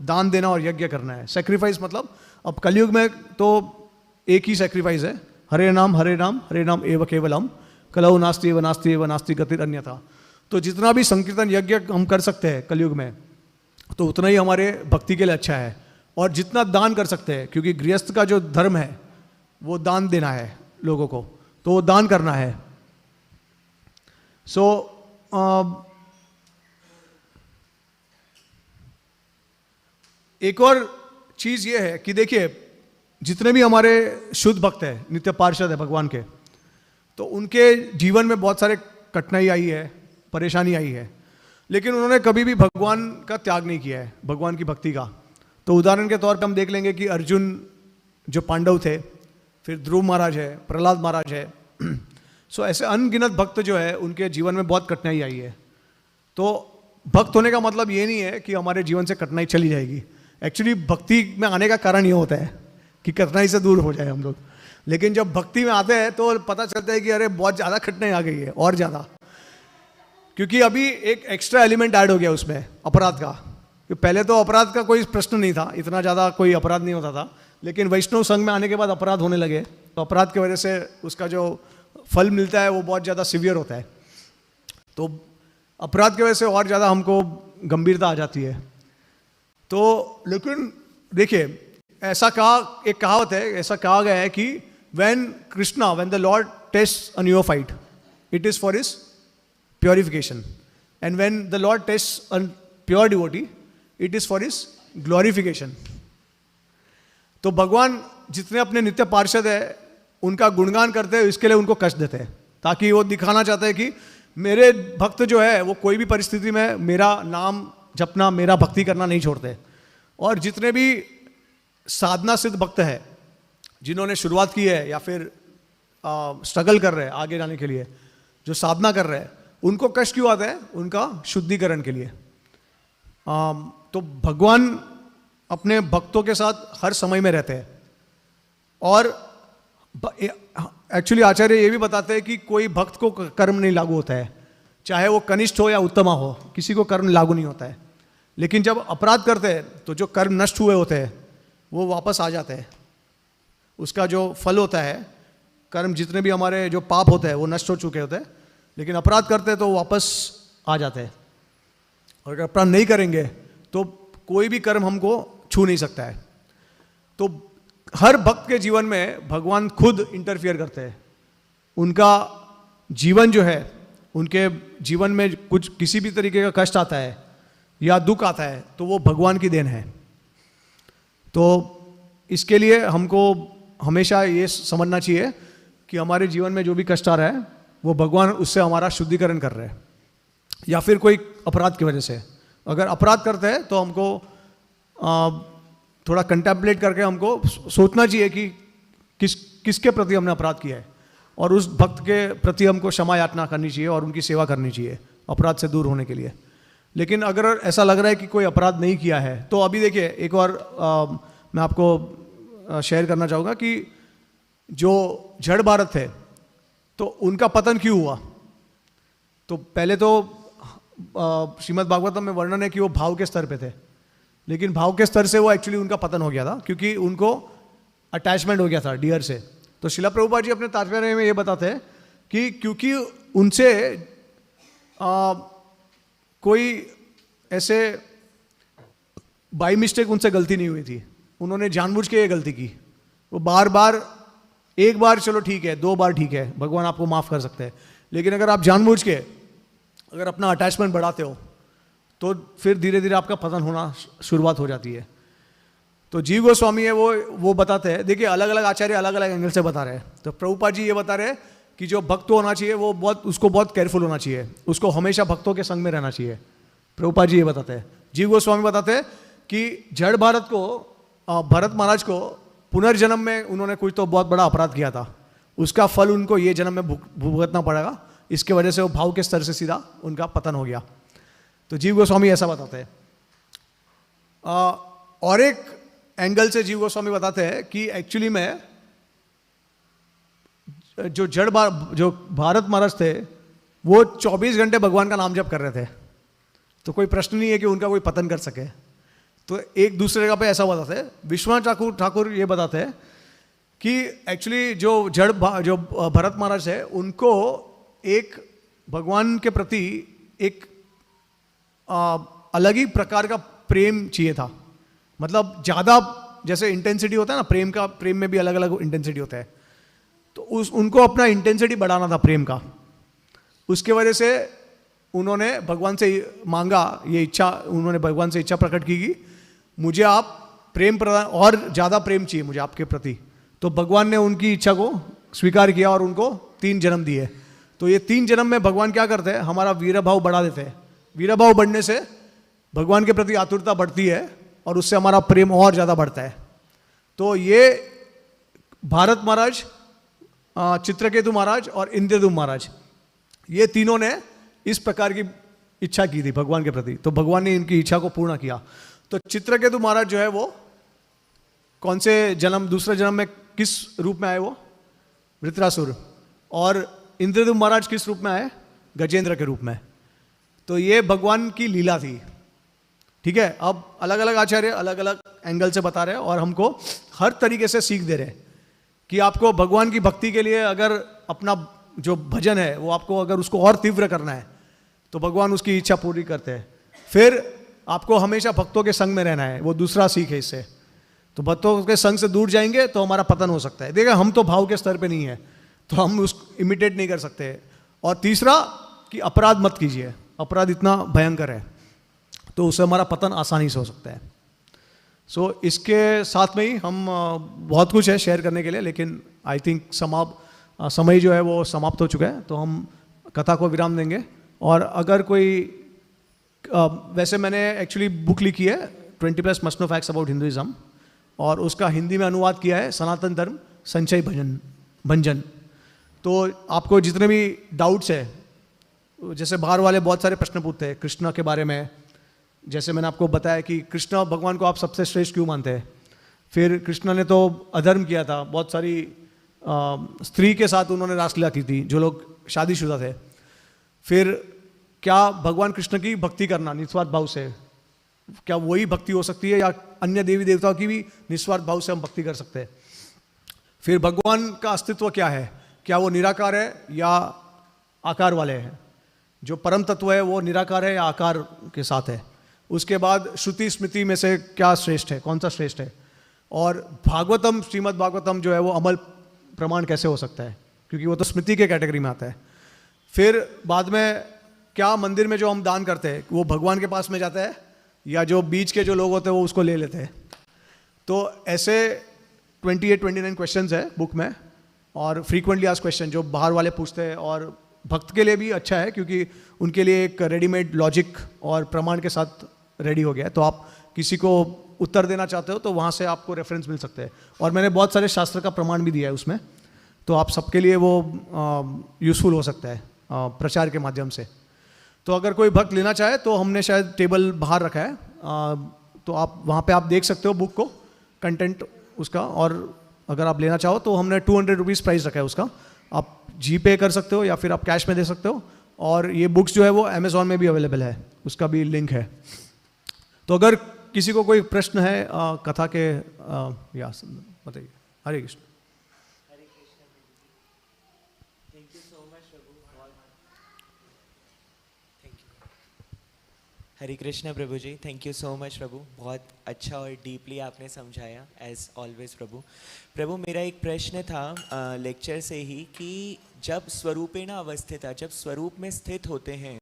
दान देना और यज्ञ करना है। सेक्रीफाइस मतलब अब कलयुग में तो एक ही सेक्रीफाइस है, हरे नाम हरे नाम हरे नाम एव केवलम कलौ नास्ति एव नास्ति एव नास्ति गतिर अन्यथा। तो जितना भी संकीर्तन यज्ञ हम कर सकते हैं कलयुग में, तो उतना ही हमारे भक्ति के लिए अच्छा है। और जितना दान कर सकते हैं, क्योंकि गृहस्थ का जो धर्म है वो दान देना है लोगों को, तो वो दान करना है। एक और चीज ये है कि देखिए, जितने भी हमारे शुद्ध भक्त हैं, नित्य पार्षद है भगवान के, तो उनके जीवन में बहुत सारे कठिनाई आई है, परेशानी आई है, लेकिन उन्होंने कभी भी भगवान का त्याग नहीं किया है, भगवान की भक्ति का। तो उदाहरण के तौर पर हम देख लेंगे कि अर्जुन जो पांडव थे, फिर ध्रुव महाराज है, प्रहलाद महाराज है। ऐसे अनगिनत भक्त जो है उनके जीवन में बहुत कठिनाई आई है। तो भक्त होने का मतलब ये नहीं है कि हमारे जीवन से कठिनाई चली जाएगी। एक्चुअली भक्ति में आने का कारण ये होता है कि कठिनाई से दूर हो जाए हम लोग। लेकिन जब भक्ति में आते हैं तो पता चलता है कि अरे बहुत ज़्यादा कठिनाई आ गई है, और ज़्यादा, क्योंकि अभी एक एक्स्ट्रा एलिमेंट ऐड हो गया उसमें, अपराध का। कि पहले तो अपराध का कोई प्रश्न नहीं था, इतना ज़्यादा कोई अपराध नहीं होता था, लेकिन वैष्णव संघ में आने के बाद अपराध होने लगे, तो अपराध की वजह से उसका जो फल मिलता है वो बहुत ज़्यादा सिवियर होता है। तो अपराध की वजह से और ज़्यादा हमको गंभीरता आ जाती है। तो लेकिन देखिए, ऐसा एक कहावत है, ऐसा कहा गया है कि when the lord test a neophyte, it is for his purification, and when the lord test a pure devotee, it is for his glorification. तो भगवान जितने अपने नित्य पार्षद है उनका गुणगान करते हैं, इसके लिए उनको कष्ट देते हैं, ताकि वो दिखाना चाहते हैं कि मेरे भक्त जो है वो कोई भी परिस्थिति में मेरा नाम जपना, मेरा भक्ति करना नहीं छोड़ते। और जितने भी साधना सिद्ध भक्त है, जिन्होंने शुरुआत की है या फिर स्ट्रगल कर रहे हैं आगे जाने के लिए, जो साधना कर रहे हैं, उनको कष्ट क्यों आता है? उनका शुद्धिकरण के लिए। तो भगवान अपने भक्तों के साथ हर समय में रहते हैं। और एक्चुअली आचार्य ये भी बताते हैं कि कोई भक्त को कर्म नहीं लागू होता है, चाहे वो कनिष्ठ हो या उत्तमा हो, किसी को कर्म लागू नहीं होता है। लेकिन जब अपराध करते हैं तो जो कर्म नष्ट हुए होते हैं वो वापस आ जाते हैं। उसका जो फल होता है, कर्म जितने भी हमारे जो पाप होते हैं वो नष्ट हो चुके होते हैं, लेकिन अपराध करते हैं तो वापस आ जाते हैं। और अगर अपराध नहीं करेंगे तो कोई भी कर्म हमको छू नहीं सकता है। तो हर भक्त के जीवन में भगवान खुद इंटरफियर करते हैं। उनका जीवन जो है, उनके जीवन में कुछ किसी भी तरीके का कष्ट आता है या दुख आता है तो वो भगवान की देन है। तो इसके लिए हमको हमेशा ये समझना चाहिए कि हमारे जीवन में जो भी कष्ट आ रहा है वो भगवान उससे हमारा शुद्धिकरण कर रहे हैं, या फिर कोई अपराध की वजह से। अगर अपराध करते हैं तो हमको थोड़ा कंटेम्पलेट करके हमको सोचना चाहिए कि किसके प्रति हमने अपराध किया है, और उस भक्त के प्रति हमको क्षमा याचना करनी चाहिए और उनकी सेवा करनी चाहिए अपराध से दूर होने के लिए। लेकिन अगर ऐसा लग रहा है कि कोई अपराध नहीं किया है, तो अभी देखिए एक और मैं आपको शेयर करना चाहूँगा कि जो जड़ भारत थे तो उनका पतन क्यों हुआ। तो पहले तो श्रीमद् भागवतम में वर्णन है कि वो भाव के स्तर पे थे, लेकिन भाव के स्तर से वो एक्चुअली उनका पतन हो गया था, क्योंकि उनको अटैचमेंट हो गया था डियर से। तो शिला प्रभुपाद जी अपने तात्पर्य में ये बताते हैं कि क्योंकि उनसे कोई ऐसे बाई मिस्टेक उनसे गलती नहीं हुई थी, उन्होंने जानबूझ के ये गलती की। वो बार बार, एक बार चलो ठीक है, 2 बार ठीक है, भगवान आपको माफ़ कर सकते हैं, लेकिन अगर आप जानबूझ के अगर अपना अटैचमेंट बढ़ाते हो तो फिर धीरे धीरे आपका पतन होना शुरुआत हो जाती है। तो जीव गोस्वामी है वो बताते हैं, देखिए अलग अलग आचार्य अलग अलग एंगल से बता रहे हैं। तो प्रभुपाद जी ये बता रहे हैं कि जो भक्त होना चाहिए वो उसको बहुत केयरफुल होना चाहिए, उसको हमेशा भक्तों के संग में रहना चाहिए। प्रभुपाद जी ये बताते हैं। जीव गोस्वामी बताते हैं कि जड़ भारत को, भरत महाराज को पुनर्जन्म में उन्होंने कुछ तो बहुत बड़ा अपराध किया था, उसका फल उनको ये जन्म में भुगतना पड़ेगा, इसके वजह से वो भाव के स्तर से सीधा उनका पतन हो गया। तो जीव गोस्वामी ऐसा बताते हैं। और एक एंगल से जीव गोस्वामी बताते हैं कि एक्चुअली में जो भारत महाराज थे वो 24 घंटे भगवान का नाम जप कर रहे थे, तो कोई प्रश्न नहीं है कि उनका कोई पतन कर सके। तो एक दूसरे जगह पे ऐसा बताते हैं, विश्वनाथ ठाकुर ये बताते हैं कि एक्चुअली जो भरत महाराज है उनको एक भगवान के प्रति एक अलग ही प्रकार का प्रेम चाहिए था। मतलब ज़्यादा जैसे इंटेंसिटी होता है ना प्रेम में भी अलग अलग इंटेंसिटी होता है, तो उनको अपना इंटेंसिटी बढ़ाना था प्रेम का। उसके वजह से उन्होंने भगवान से मांगा ये इच्छा, उन्होंने भगवान से इच्छा प्रकट की कि मुझे आप प्रेम प्रदान और ज़्यादा प्रेम चाहिए मुझे आपके प्रति। तो भगवान ने उनकी इच्छा को स्वीकार किया और उनको 3 जन्म दिए। तो ये 3 जन्म में भगवान क्या करते हैं, हमारा वीरभाव बढ़ा देते हैं। वीरभाव बढ़ने से भगवान के प्रति आतुरता बढ़ती है और उससे हमारा प्रेम और ज़्यादा बढ़ता है। तो ये भारत महाराज, चित्रकेतु महाराज और इंद्रद्युम्न महाराज, ये तीनों ने इस प्रकार की इच्छा की थी भगवान के प्रति, तो भगवान ने इनकी इच्छा को पूर्ण किया। तो चित्रकेतु महाराज जो है वो कौन से दूसरे जन्म में किस रूप में आए, वो वृत्रासुर, और इंद्रद्युम्न महाराज किस रूप में आए, गजेंद्र के रूप में। तो ये भगवान की लीला थी। ठीक है, अब अलग अलग आचार्य अलग अलग एंगल से बता रहे हैं और हमको हर तरीके से सीख दे रहे हैं कि आपको भगवान की भक्ति के लिए अगर अपना जो भजन है वो आपको अगर उसको और तीव्र करना है तो भगवान उसकी इच्छा पूरी करते हैं। फिर आपको हमेशा भक्तों के संग में रहना है, वो दूसरा सीख है इससे। तो भक्तों के संग से दूर जाएंगे तो हमारा पतन हो सकता है। देखिए हम तो भाव के स्तर पे नहीं है तो हम उसको इमिटेट नहीं कर सकते। और तीसरा कि अपराध मत कीजिए, अपराध इतना भयंकर है तो उससे हमारा पतन आसानी से हो सकता है। सो इसके साथ में ही हम बहुत कुछ है शेयर करने के लिए, लेकिन आई थिंक समय जो है वो समाप्त हो चुका है, तो हम कथा को विराम देंगे। और अगर कोई वैसे मैंने एक्चुअली बुक लिखी है 20+ must know facts about Hinduism, और उसका हिंदी में अनुवाद किया है सनातन धर्म संचय भंजन। तो आपको जितने भी डाउट्स है, जैसे बाहर वाले बहुत सारे प्रश्न पूछते हैं कृष्ण के बारे में, जैसे मैंने आपको बताया कि कृष्ण भगवान को आप सबसे श्रेष्ठ क्यों मानते हैं, फिर कृष्ण ने तो अधर्म किया था, बहुत सारी स्त्री के साथ उन्होंने रासलीला की थी जो लोग शादीशुदा थे। फिर क्या भगवान कृष्ण की भक्ति करना निस्वार्थ भाव से, क्या वही भक्ति हो सकती है या अन्य देवी देवताओं की भी निस्वार्थ भाव से हम भक्ति कर सकते हैं। फिर भगवान का अस्तित्व क्या है, क्या वो निराकार है या आकार वाले हैं, जो परम तत्व है वो निराकार है या आकार के साथ है। उसके बाद श्रुति स्मृति में से क्या श्रेष्ठ है, कौन सा श्रेष्ठ है, और भागवतम श्रीमद् भागवतम जो है वो अमल प्रमाण कैसे हो सकता है, क्योंकि वो तो स्मृति के कैटेगरी में आता है। फिर बाद में क्या मंदिर में जो हम दान करते हैं वो भगवान के पास में जाता है या जो बीच के जो लोग होते हैं वो उसको ले लेते हैं। तो ऐसे 28-29 क्वेश्चंस है बुक में, और फ्रीक्वेंटली आस्क्ड क्वेश्चन जो बाहर वाले पूछते हैं, और भक्त के लिए भी अच्छा है क्योंकि उनके लिए एक रेडीमेड लॉजिक और प्रमाण के साथ रेडी हो गया है। तो आप किसी को उत्तर देना चाहते हो तो वहाँ से आपको रेफरेंस मिल सकते हैं, और मैंने बहुत सारे शास्त्र का प्रमाण भी दिया है उसमें, तो आप सबके लिए वो यूज़फुल हो सकता है प्रचार के माध्यम से। तो अगर कोई भक्त लेना चाहे तो हमने शायद टेबल बाहर रखा है, तो आप वहाँ पे आप देख सकते हो बुक को, कंटेंट उसका, और अगर आप लेना चाहो तो हमने 200 रुपीज़ प्राइस रखा है उसका। आप जीपे कर सकते हो या फिर आप कैश में दे सकते हो, और ये बुक्स जो है वो अमेज़ॉन में भी अवेलेबल है, उसका भी लिंक है। तो अगर किसी को कोई प्रश्न है कथा के या बताइए। Hare Krishna. Thank you so much प्रभु, थैंक यू। हरे कृष्ण प्रभु जी, थैंक यू सो मच प्रभु, बहुत अच्छा और डीपली आपने समझाया एज ऑलवेज प्रभु। प्रभु मेरा एक प्रश्न था लेक्चर से ही कि जब स्वरूपेण अवस्थिता, जब स्वरूप में स्थित होते हैं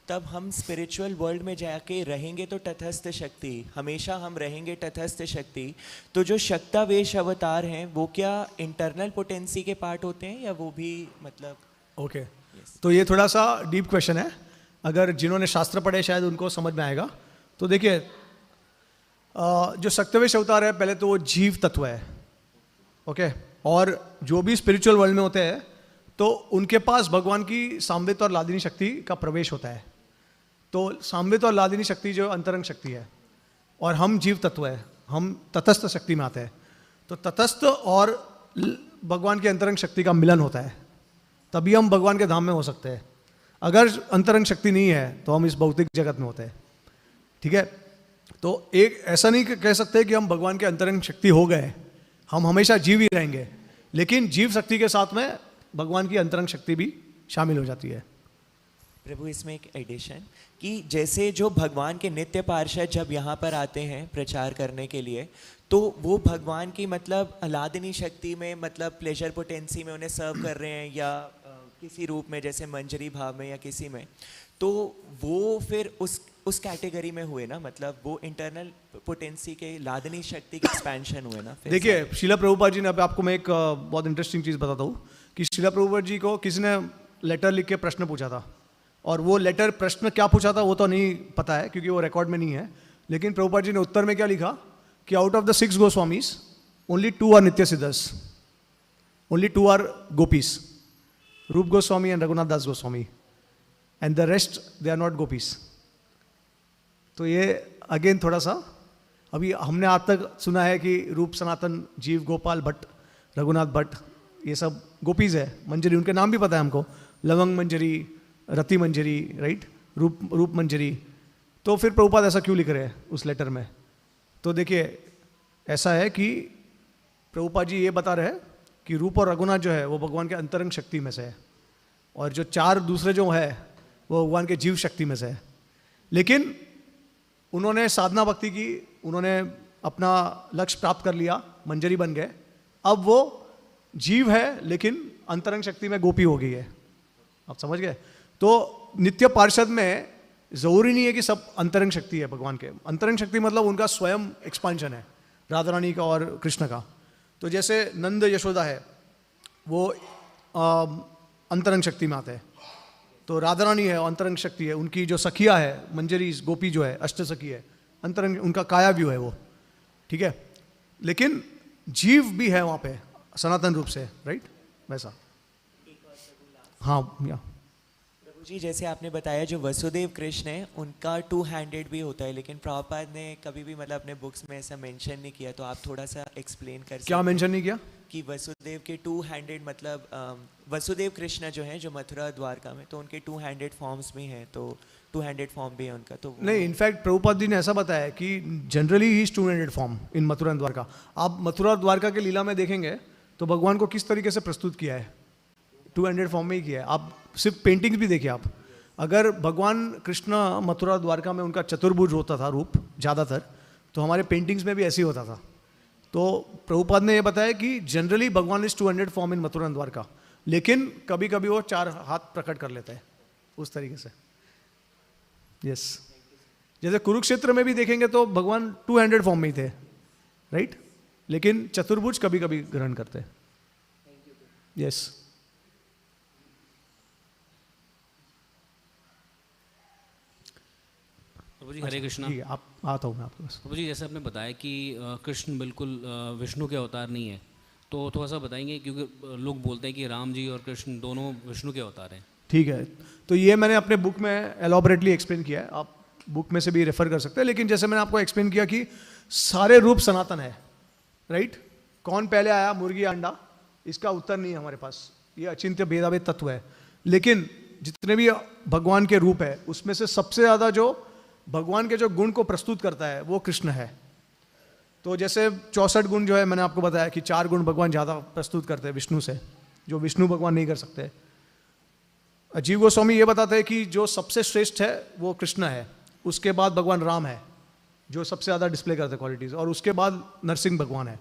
तब हम स्पिरिचुअल वर्ल्ड में जाके रहेंगे तो तटस्थ शक्ति, हमेशा हम रहेंगे तटस्थ शक्ति। तो जो शक्तावेश अवतार हैं वो क्या इंटरनल पोटेंसी के पार्ट होते हैं या वो भी मतलब? ओके तो ये थोड़ा सा डीप क्वेश्चन है। अगर जिन्होंने शास्त्र पढ़े शायद उनको समझ में आएगा। तो देखिए, जो सत्यवेश अवतार है पहले तो वो जीव तत्व है, ओके। और जो भी स्पिरिचुअल वर्ल्ड में होते हैं तो उनके पास भगवान की सामवेद और लादिनी शक्ति का प्रवेश होता है। तो सामवेद और लादिनी शक्ति जो अंतरंग शक्ति है, और हम जीव तत्व है, हम तटस्थ शक्ति में आते हैं। तो तटस्थ और भगवान की अंतरंग शक्ति का मिलन होता है, तभी हम भगवान के धाम में हो सकते हैं। अगर अंतरंग शक्ति नहीं है तो हम इस भौतिक जगत में होते हैं, ठीक है। तो एक ऐसा नहीं कह सकते कि हम भगवान के अंतरंग शक्ति हो गए, हम हमेशा जीव ही रहेंगे, लेकिन जीव शक्ति के साथ में भगवान की अंतरंग शक्ति भी शामिल हो जाती है। प्रभु, इसमें एक एडिशन कि जैसे जो भगवान के नित्य पार्षद जब यहाँ पर आते हैं प्रचार करने के लिए, तो वो भगवान की मतलब लादिनी शक्ति में, मतलब प्लेजर पोटेंसी में उन्हें सर्व कर रहे हैं, या किसी रूप में जैसे मंजरी भाव में या किसी में, तो वो फिर उस कैटेगरी में हुए ना, मतलब वो इंटरनल पोटेंसी के लादिनी शक्ति के एक्सपेंशन हुए ना। देखिए, शिला प्रभुपाद जी ने, अब आपको मैं एक बहुत इंटरेस्टिंग चीज़ बताता हूँ कि शिला प्रभुपाद जी को किसी ने लेटर लिख के प्रश्न पूछा था, और वो लेटर प्रश्न क्या पूछा था वो तो नहीं पता है क्योंकि वो रिकॉर्ड में नहीं है, लेकिन प्रभुपाद जी ने उत्तर में क्या लिखा कि out of the 6 Goswamis only 2 are नित्य सिद्धस, only 2 are gopis, Rupa Goswami and Raghunath Das Goswami, and the rest they are not gopis. तो ये अगेन थोड़ा सा, अभी हमने आज तक सुना है कि रूप सनातन, जीव गोपाल भट्ट, रघुनाथ भट्ट, ये सब गोपीज है। मंजरी उनके नाम भी पता है हमको, लवंग मंजरी, रति मंजरी, राइट, रूप मंजरी। तो फिर प्रभुपाद ऐसा क्यों लिख रहे हैं उस लेटर में? तो देखिए, ऐसा है कि प्रभुपाद जी ये बता रहे हैं कि रूप और रघुनाथ जो है वो भगवान के अंतरंग शक्ति में से है, और जो 4 दूसरे जो है वो भगवान के जीव शक्ति में से है। लेकिन उन्होंने साधना भक्ति की, उन्होंने अपना लक्ष्य प्राप्त कर लिया, मंजरी बन गए, अब वो जीव है लेकिन अंतरंग शक्ति में गोपी हो गई है। आप समझ गए? तो नित्य पार्षद में जरूरी नहीं है कि सब अंतरंग शक्ति है भगवान के। अंतरंग शक्ति मतलब उनका स्वयं एक्सपांशन है, राधा रानी का और कृष्ण का। तो जैसे नंद यशोदा है, वो अंतरंग शक्ति में आते हैं। तो राधा रानी है, अंतरंग शक्ति है। उनकी जो सखिया है, मंजरी गोपी जो है, अष्ट सखी है, अंतरंग, उनका काया व्यू है वो, ठीक है। लेकिन जीव भी है वहाँ पे सनातन रूप से, राइट, वैसा। हाँ या प्रभु जी, जैसे आपने बताया जो वसुदेव कृष्ण है उनका 2 हैंडेड भी होता है, लेकिन प्रभुपाद ने कभी भी मतलब अपने बुक्स में ऐसा मेंशन नहीं किया, तो आप थोड़ा सा एक्सप्लेन कर सकते क्या मेंशन नहीं किया कि वसुदेव के 2 हैंडेड, मतलब वसुदेव कृष्ण जो है जो मथुरा द्वारका में, तो उनके 2 हैंडेड फॉर्म्स भी हैं, तो 2 हैंडेड फॉर्म भी है उनका। तो नहीं, इनफैक्ट प्रभुपाद जी ने ऐसा बताया कि generally he 2 handed form in Mathura and Dwarka. आप मथुरा और द्वारका के लीला में देखेंगे तो भगवान को किस तरीके से प्रस्तुत किया है, 2 हैंडेड फॉर्म में ही किया है। आप सिर्फ पेंटिंग्स भी देखिए, आप अगर भगवान कृष्ण मथुरा द्वारका में उनका चतुर्भुज होता था रूप ज़्यादातर, तो हमारे पेंटिंग्स में भी ऐसे ही होता था। तो प्रभुपाद ने ये बताया कि जनरली भगवान is 2 handed form in Mathura and Dwarka, लेकिन कभी कभी वो 4 हाथ प्रकट कर लेते हैं उस तरीके से। यस, जैसे कुरुक्षेत्र में भी देखेंगे तो भगवान 2 हैंडेड फॉर्म में ही थे, राइट, लेकिन चतुर्भुज कभी कभी ग्रहण करते हैं। यस, प्रभु जी, हरे कृष्णा। ठीक है, आप आता हूँ मैं आपके पास। प्रभु जी, जैसे आपने बताया कि कृष्ण बिल्कुल विष्णु के अवतार नहीं है, तो थोड़ा सा बताएंगे, क्योंकि लोग बोलते हैं कि राम जी और कृष्ण दोनों विष्णु के अवतार हैं। ठीक है, तो ये मैंने अपने बुक में एलॉबरेटली एक्सप्लेन किया है, आप बुक में से भी रेफर कर सकते हैं। लेकिन जैसे मैंने आपको एक्सप्लेन किया कि सारे रूप सनातन है, राइट। कौन पहले आया, मुर्गी अंडा, इसका उत्तर नहीं है हमारे पास, ये अचिंत्य भेदाभेद तत्व है। लेकिन जितने भी भगवान के रूप है उसमें से सबसे ज़्यादा जो भगवान के जो गुण को प्रस्तुत करता है वो कृष्ण है। तो जैसे 64 गुण जो है, मैंने आपको बताया कि 4 गुण भगवान ज़्यादा प्रस्तुत करते हैं विष्णु से, जो विष्णु भगवान नहीं कर सकते। अजीव गोस्वामी ये बताते हैं कि जो सबसे श्रेष्ठ है वो कृष्ण है, उसके बाद भगवान राम है जो सबसे ज़्यादा डिस्प्ले करते हैं क्वालिटीज़, और उसके बाद नरसिंह भगवान है।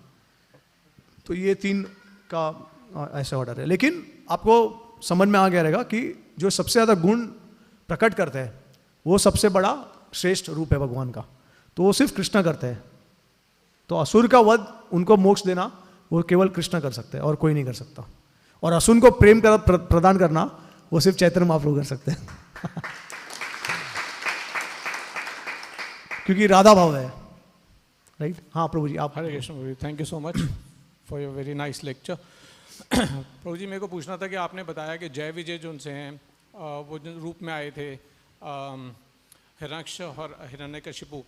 तो ये 3 का ऐसा ऑर्डर है। लेकिन आपको समझ में आ गया रहेगा कि जो सबसे ज़्यादा गुण प्रकट करते हैं वो सबसे बड़ा श्रेष्ठ रूप है भगवान का, तो वो सिर्फ कृष्ण करते हैं। तो असुर का वध, उनको मोक्ष देना, वो केवल कृष्ण कर सकते हैं और कोई नहीं कर सकता। और असुर को प्रेम प्रदान करना वो सिर्फ चैतन्य महाप्रभु कर सकते हैं। क्योंकि राधा भाव है, राइट? हाँ प्रभु जी, आप। हरे कृष्ण प्रभु जी, thank you so much for your very nice lecture. प्रभु जी, मेरे को पूछना था कि आपने बताया कि जय विजय जो उनसे हैं वो जिन रूप में आए थे हिरण्यक्ष और हिरण्यकशिपु,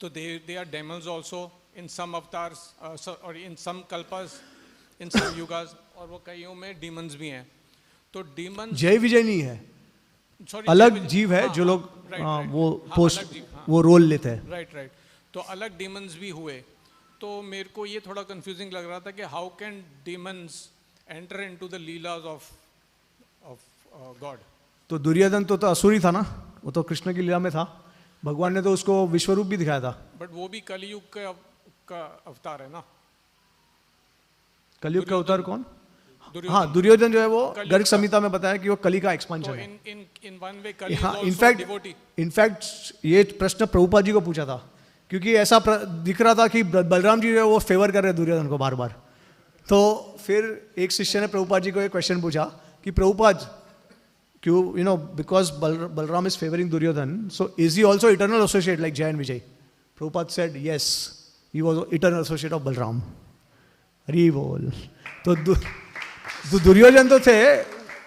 तो they are demons also in some avatars और इन सम कल्पास, इन सम युगास, और वो कईयों में डीमंस भी हैं। तो डीमंस जय विजय नहीं है, सॉरी अलग जीव है जो लोग वो पोस्ट वो रोल लेते हैं। राइट। तो अलग डीमंस भी हुए। तो मेरे को ये थोड़ा कंफ्यूजिंग लग रहा था कि how can demons enter into the लीलाज of God. तो दुर्योधन तो असुर ही था ना, वो तो कृष्ण की लीला में था। भगवान ने तो उसको विश्वरूप भी दिखाया था। बट वो भी कलयुग का अवतार है ना। कलयुग का अवतार कौन? दुर्योधन। हाँ, दुर्योधन जो है वो कलयुग गर्ग का- संहिता में बताया कि वो कली का तो एक्सपांशन है। इन वन वे कलयुग हाँ, also a devotee। इनफैक्ट ये प्रश्न प्रभुपाद जी को पूछा था, क्योंकि ऐसा दिख रहा था कि बलराम जी जो है वो फेवर कर रहे हैं दुर्योधन को बार बार। तो फिर एक शिष्य ने प्रभुपाद जी को एक क्वेश्चन पूछा कि प्रभुपाद, क्यों, because Balaram is favouring Duryodhan, so is he also eternal associate like Jay and Vijay? Prabhupada said yes, he was eternal associate of Balaram. Hari बोल। तो दुर्योधन तो थे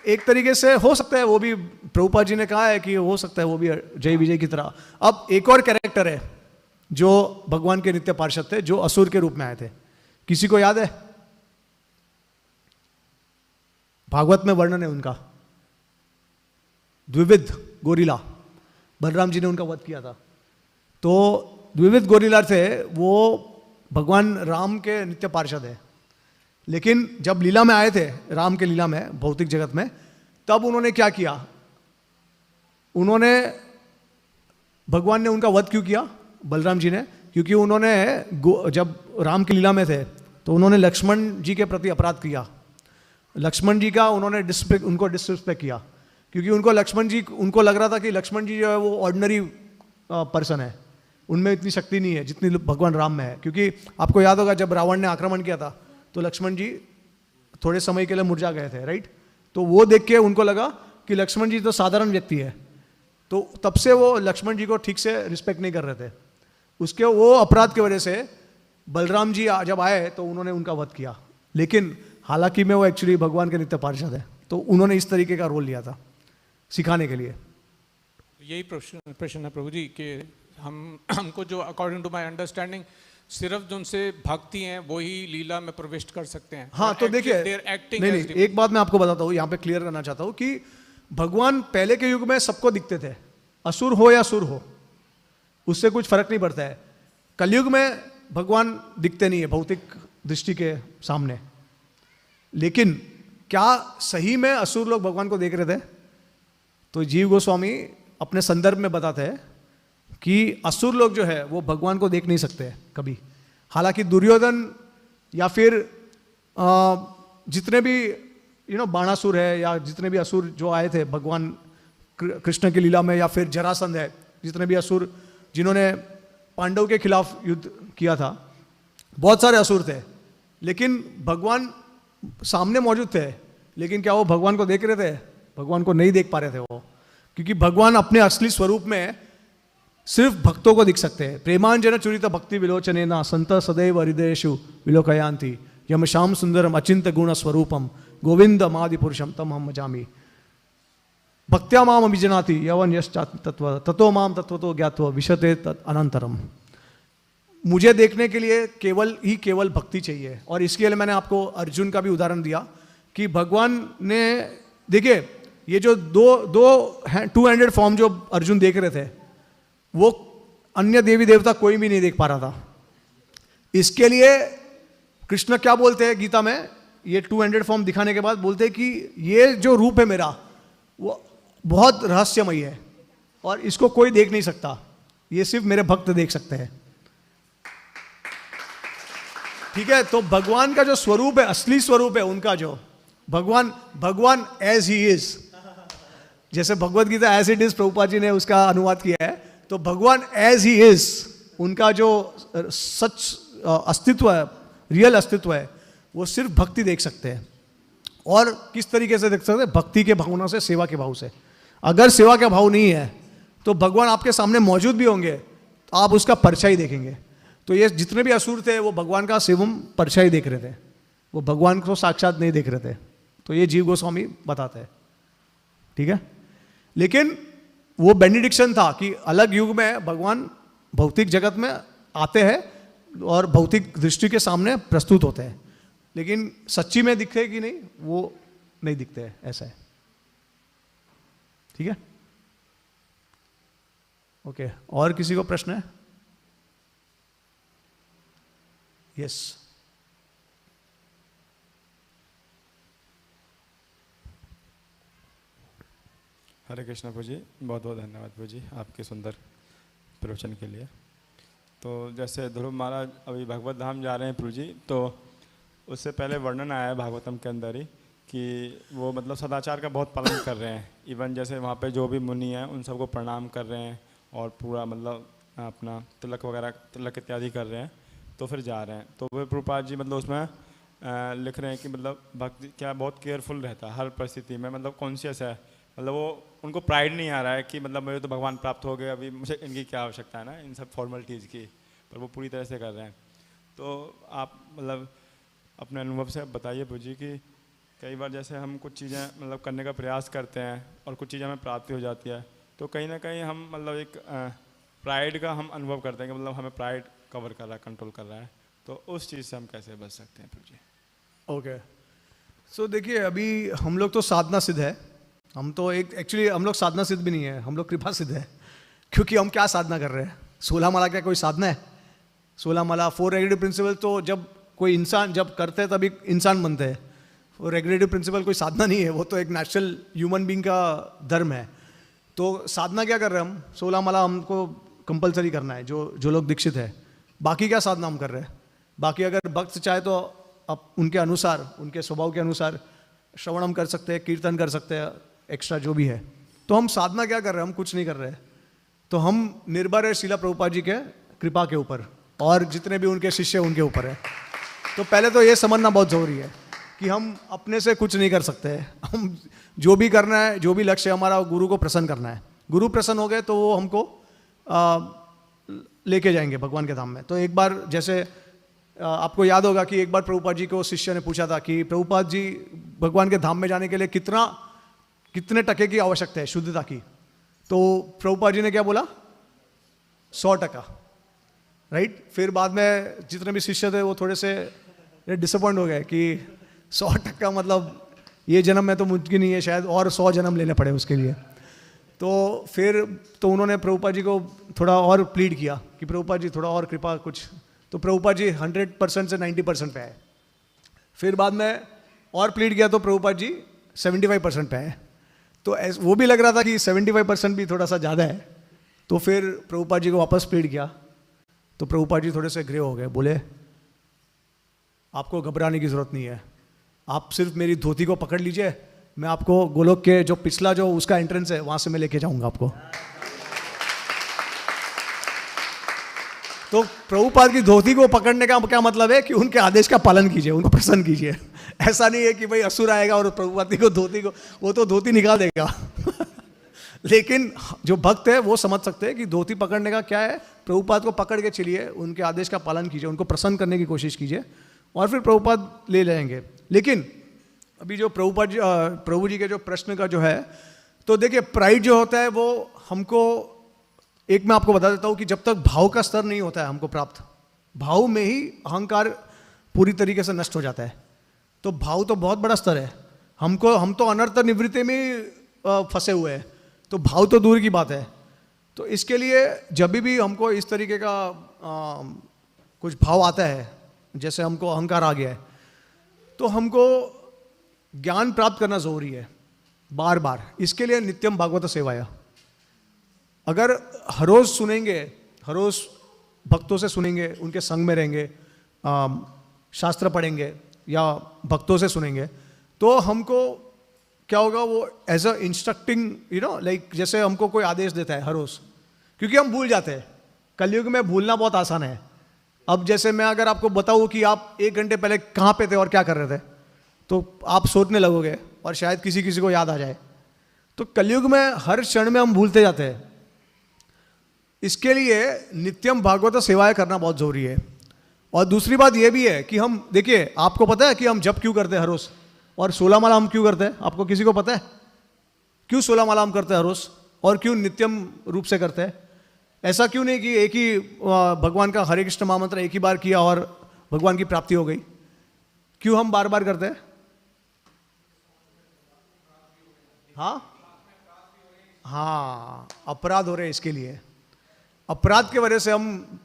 एक तरीके से, हो सकता है वो भी, प्रभुपाद जी ने कहा है कि हो सकता है वो भी जय विजय की तरह। अब एक और कैरेक्टर है जो भगवान के नित्य पार्षद थे, जो असुर के रूप में आए थे। किसी को याद है? भागवत में वर्णन है उनका, द्विविध गोरिला। बलराम जी ने उनका वध किया था। तो द्विविध गोरिला थे वो, भगवान राम के नित्य पार्षद है। लेकिन जब लीला में आए थे, राम के लीला में, भौतिक जगत में, तब उन्होंने क्या किया? उन्होंने, भगवान ने उनका वध क्यों किया बलराम जी ने? क्योंकि उन्होंने जब राम की लीला में थे तो उन्होंने लक्ष्मण जी के प्रति अपराध किया। लक्ष्मण जी का उन्होंने उनको डिसरिस्पेक्ट किया, क्योंकि उनको लग रहा था कि लक्ष्मण जी जो है वो ऑर्डिनरी पर्सन है, उनमें इतनी शक्ति नहीं है जितनी भगवान राम में है। क्योंकि आपको याद होगा जब रावण ने आक्रमण किया था तो लक्ष्मण जी थोड़े समय के लिए मुरझा गए थे, राइट? तो वो देख के उनको लगा कि लक्ष्मण जी तो साधारण व्यक्ति है, तो तब से वो लक्ष्मण जी को ठीक से रिस्पेक्ट नहीं कर रहे थे। उसके वो अपराध की वजह से बलराम जी जब आए तो उन्होंने उनका वध किया। लेकिन हालांकि में वो एक्चुअली भगवान के नित्य पार्षद है, तो उन्होंने इस तरीके का रोल लिया था सिखाने के लिए। यही प्रश्न है प्रभु जी कि हमको जो अकॉर्डिंग टू माय अंडरस्टैंडिंग सिर्फ जो उनसे भक्ति हैं वो ही लीला में प्रविष्ट कर सकते हैं। हाँ, तो देखिए, नहीं, एक बात मैं आपको बताता हूँ, यहाँ पे क्लियर करना चाहता हूँ कि भगवान पहले के युग में सबको दिखते थे, असुर हो या सुर हो, उससे कुछ फर्क नहीं पड़ता है। कलयुग में भगवान दिखते नहीं है भौतिक दृष्टि के सामने। लेकिन क्या सही में असुर लोग भगवान को देख रहे थे? तो जीव गोस्वामी अपने संदर्भ में बताते हैं कि असुर लोग जो है वो भगवान को देख नहीं सकते कभी। हालांकि दुर्योधन या फिर जितने भी बाणासुर है या जितने भी असुर जो आए थे भगवान कृष्ण की लीला में, या फिर जरासंध है, जितने भी असुर जिन्होंने पांडव के खिलाफ युद्ध किया था, बहुत सारे असुर थे। लेकिन भगवान सामने मौजूद थे, लेकिन क्या वो भगवान को देख रहे थे? भगवान को नहीं देख पा रहे थे वो, क्योंकि भगवान अपने असली स्वरूप में सिर्फ भक्तों को दिख सकते हैं। प्रेमांजन चुरित भक्ति विलोचनेना संत सदैव हृदयेषु विलोकयांति यम श्याम सुंदरम अचिंत गुण स्वरूपम गोविंद मादि पुरुषम तम हम भजामि भक्त्या माम अभिजनाति यवन यश तत्व ततो माम तत्वतो ज्ञात्वा विशते तत् अनंतरम। मुझे देखने के लिए केवल भक्ति चाहिए। और इसके लिए मैंने आपको अर्जुन का भी उदाहरण दिया कि भगवान ने, देखिए, ये जो टू हैंडेड फॉर्म जो अर्जुन देख रहे थे वो अन्य देवी देवता कोई भी नहीं देख पा रहा था। इसके लिए कृष्ण क्या बोलते हैं गीता में, ये टू हैंडेड फॉर्म दिखाने के बाद बोलते हैं कि ये जो रूप है मेरा वो बहुत रहस्यमयी है और इसको कोई देख नहीं सकता, ये सिर्फ मेरे भक्त देख सकते हैं। ठीक है, तो भगवान का जो स्वरूप है, असली स्वरूप है उनका, जो भगवान एज ही इज, जैसे Bhagavad Gita as it is Prabhupada ji ने उसका अनुवाद किया है, तो भगवान एज ही इज, उनका जो सच अस्तित्व है, रियल अस्तित्व है, वो सिर्फ भक्ति देख सकते हैं। और किस तरीके से देख सकते हैं? भक्ति के भावना से, सेवा के भाव से। अगर सेवा का भाव नहीं है तो भगवान आपके सामने मौजूद भी होंगे तो आप उसका परछाई देखेंगे। तो ये जितने भी असुर थे वो भगवान का शिवम परछाई देख रहे थे, वो भगवान को साक्षात नहीं देख रहे थे। तो ये जीव गोस्वामी बताते हैं, ठीक है। लेकिन वो बेनिडिक्शन था कि अलग युग में भगवान भौतिक जगत में आते हैं और भौतिक दृष्टि के सामने प्रस्तुत होते हैं, लेकिन सच्ची में दिखते कि नहीं वो नहीं दिखते हैं, ऐसा है, ठीक है। ओके, और किसी को प्रश्न है? यस। हरे कृष्णा प्रभु जी, बहुत बहुत धन्यवाद प्रभु जी आपके सुंदर प्रवचन के लिए। तो जैसे ध्रुव महाराज अभी भगवत धाम जा रहे हैं प्रभु जी, तो उससे पहले वर्णन आया है भागवतम के अंदर ही कि वो मतलब सदाचार का बहुत पालन कर रहे हैं। इवन जैसे वहाँ पे जो भी मुनि हैं उन सबको प्रणाम कर रहे हैं और पूरा मतलब अपना तिलक वगैरह तिलक इत्यादि कर रहे हैं, तो फिर जा रहे हैं। तो फिर प्रभुपाद जी मतलब उसमें लिख रहे हैं कि मतलब भक्त क्या बहुत केयरफुल रहता है हर परिस्थिति में, मतलब कॉन्शियस है, मतलब वो उनको प्राइड नहीं आ रहा है कि मतलब मुझे तो भगवान प्राप्त हो गए, अभी मुझे इनकी क्या आवश्यकता है ना इन सब फॉर्मेलिटीज़ की, पर वो पूरी तरह से कर रहे हैं। तो आप मतलब अपने अनुभव से बताइए प्रभु जी कि कई बार जैसे हम कुछ चीज़ें मतलब करने का प्रयास करते हैं और कुछ चीज़ें हमें प्राप्ति हो जाती है, तो कहीं ना कहीं हम मतलब एक प्राइड का हम अनुभव करते हैं कि मतलब हमें प्राइड कवर कर रहा है, कंट्रोल कर रहा है, तो उस चीज़ से हम कैसे बच सकते हैं प्रभु जी? ओके, सो देखिए अभी हम लोग तो साधना सिद्ध है, हम तो एक एक्चुअली हम लोग साधना सिद्ध भी नहीं है, हम लोग कृपा सिद्ध है। क्योंकि हम क्या साधना कर रहे हैं? 16 माला क्या कोई साधना है? 16 माला 4 रेगुलेटिव प्रिंसिपल तो जब कोई इंसान जब करते हैं तभी इंसान बनते हैं। वो रेगुलेटिव प्रिंसिपल कोई साधना नहीं है, वो तो एक नेचुरल ह्यूमन बीइंग का धर्म है। तो साधना क्या कर रहे हैं हम? 16 माला हमको कंपलसरी करना है, जो लोग दीक्षित है। बाकी क्या साधना हम कर रहे हैं? बाकी अगर भक्त चाहे तो अब उनके अनुसार, उनके स्वभाव के अनुसार श्रवण हम कर सकते हैं, कीर्तन कर सकते हैं, एक्स्ट्रा जो भी है। तो हम साधना क्या कर रहे हैं? हम कुछ नहीं कर रहे हैं। तो हम निर्भर है शिला प्रभुपाद जी के कृपा के ऊपर और जितने भी उनके शिष्य उनके ऊपर है। तो पहले तो ये समझना बहुत ज़रूरी है कि हम अपने से कुछ नहीं कर सकते हैं। हम जो भी करना है, जो भी लक्ष्य हमारा, गुरु को प्रसन्न करना है। गुरु प्रसन्न हो गए तो वो हमको लेके जाएंगे भगवान के धाम में। तो एक बार जैसे आपको याद होगा कि एक बार प्रभुपाद जी को शिष्य ने पूछा था कि प्रभुपाद जी भगवान के धाम में जाने के लिए कितने टके की आवश्यकता है शुद्धता की? तो प्रभुपाद जी ने क्या बोला? 100%, राइट। फिर बाद में जितने भी शिष्य थे वो थोड़े से डिसअपॉइंट हो गए कि 100% मतलब ये जन्म में तो मुमकिन नहीं है, शायद और 100 जन्म लेने पड़े उसके लिए। तो फिर तो उन्होंने प्रभुपाद जी को थोड़ा और प्लीड किया कि प्रभुपाद जी थोड़ा और कृपा कुछ। तो प्रभुपाद जी 100% से 90% पे आए। फिर बाद में और प्लीड किया तो प्रभुपाद जी 75% पे आए। तो वो भी लग रहा था कि 75% भी थोड़ा सा ज़्यादा है। तो फिर प्रभुपाद जी को वापस प्लीड किया तो प्रभुपाद जी थोड़े से ग्रे हो गए, बोले आपको घबराने की ज़रूरत नहीं है, आप सिर्फ मेरी धोती को पकड़ लीजिए, मैं आपको गोलोक के जो पिछला जो उसका एंट्रेंस है वहाँ से मैं लेके जाऊँगा आपको। तो प्रभुपाद की धोती को पकड़ने का क्या मतलब है कि उनके आदेश का पालन कीजिए, उनको प्रसन्न कीजिए। ऐसा नहीं है कि भाई असुर आएगा और प्रभुपाद को धोती को, वो तो धोती निकाल देगा। लेकिन जो भक्त है वो समझ सकते हैं कि धोती पकड़ने का क्या है। प्रभुपाद को पकड़ के चलिए, उनके आदेश का पालन कीजिए, उनको प्रसन्न करने की कोशिश कीजिए और फिर प्रभुपाद ले जाएंगे। लेकिन अभी जो प्रभु जी के जो प्रश्न का जो है, तो देखिए प्राइड जो होता है वो हमको, एक मैं आपको बता देता हूँ कि जब तक भाव का स्तर नहीं होता है हमको प्राप्त, भाव में ही अहंकार पूरी तरीके से नष्ट हो जाता है। तो भाव तो बहुत बड़ा स्तर है, हम तो अनर्थ निवृत्ति में फंसे हुए हैं, तो भाव तो दूर की बात है। तो इसके लिए जब भी हमको इस तरीके का कुछ भाव आता है, जैसे हमको अहंकार आ गया है, तो हमको ज्ञान प्राप्त करना जरूरी है बार बार। इसके लिए नित्यम भागवत सेवाया, अगर हर रोज सुनेंगे, हर रोज भक्तों से सुनेंगे, उनके संग में रहेंगे, शास्त्र पढ़ेंगे या भक्तों से सुनेंगे, तो हमको क्या होगा, वो एज अ इंस्ट्रक्टिंग लाइक जैसे हमको कोई आदेश देता है हर रोज, क्योंकि हम भूल जाते हैं। कलयुग में भूलना बहुत आसान है। अब जैसे मैं अगर आपको बताऊं कि आप 1 घंटे पहले कहाँ पे थे और क्या कर रहे थे, तो आप सोचने लगोगे और शायद किसी को याद आ जाए। तो कलयुग में हर क्षण में हम भूलते जाते हैं। इसके लिए नित्यम भागवत सेवाएं करना बहुत जरूरी है। और दूसरी बात यह भी है कि हम देखिए, आपको पता है कि हम जप क्यों करते हैं हर रोज, और 16 माला हम क्यों करते हैं? आपको किसी को पता है क्यों 16 माला हम करते हैं हर रोज, और क्यों नित्यम रूप से करते हैं? ऐसा क्यों नहीं कि एक ही भगवान का हरे कृष्ण महामंत्र एक ही बार किया और भगवान की प्राप्ति हो गई? क्यों हम बार बार करते हैं? हाँ, अपराध हो रहे हैं, इसके लिए अपराध की वजह से हम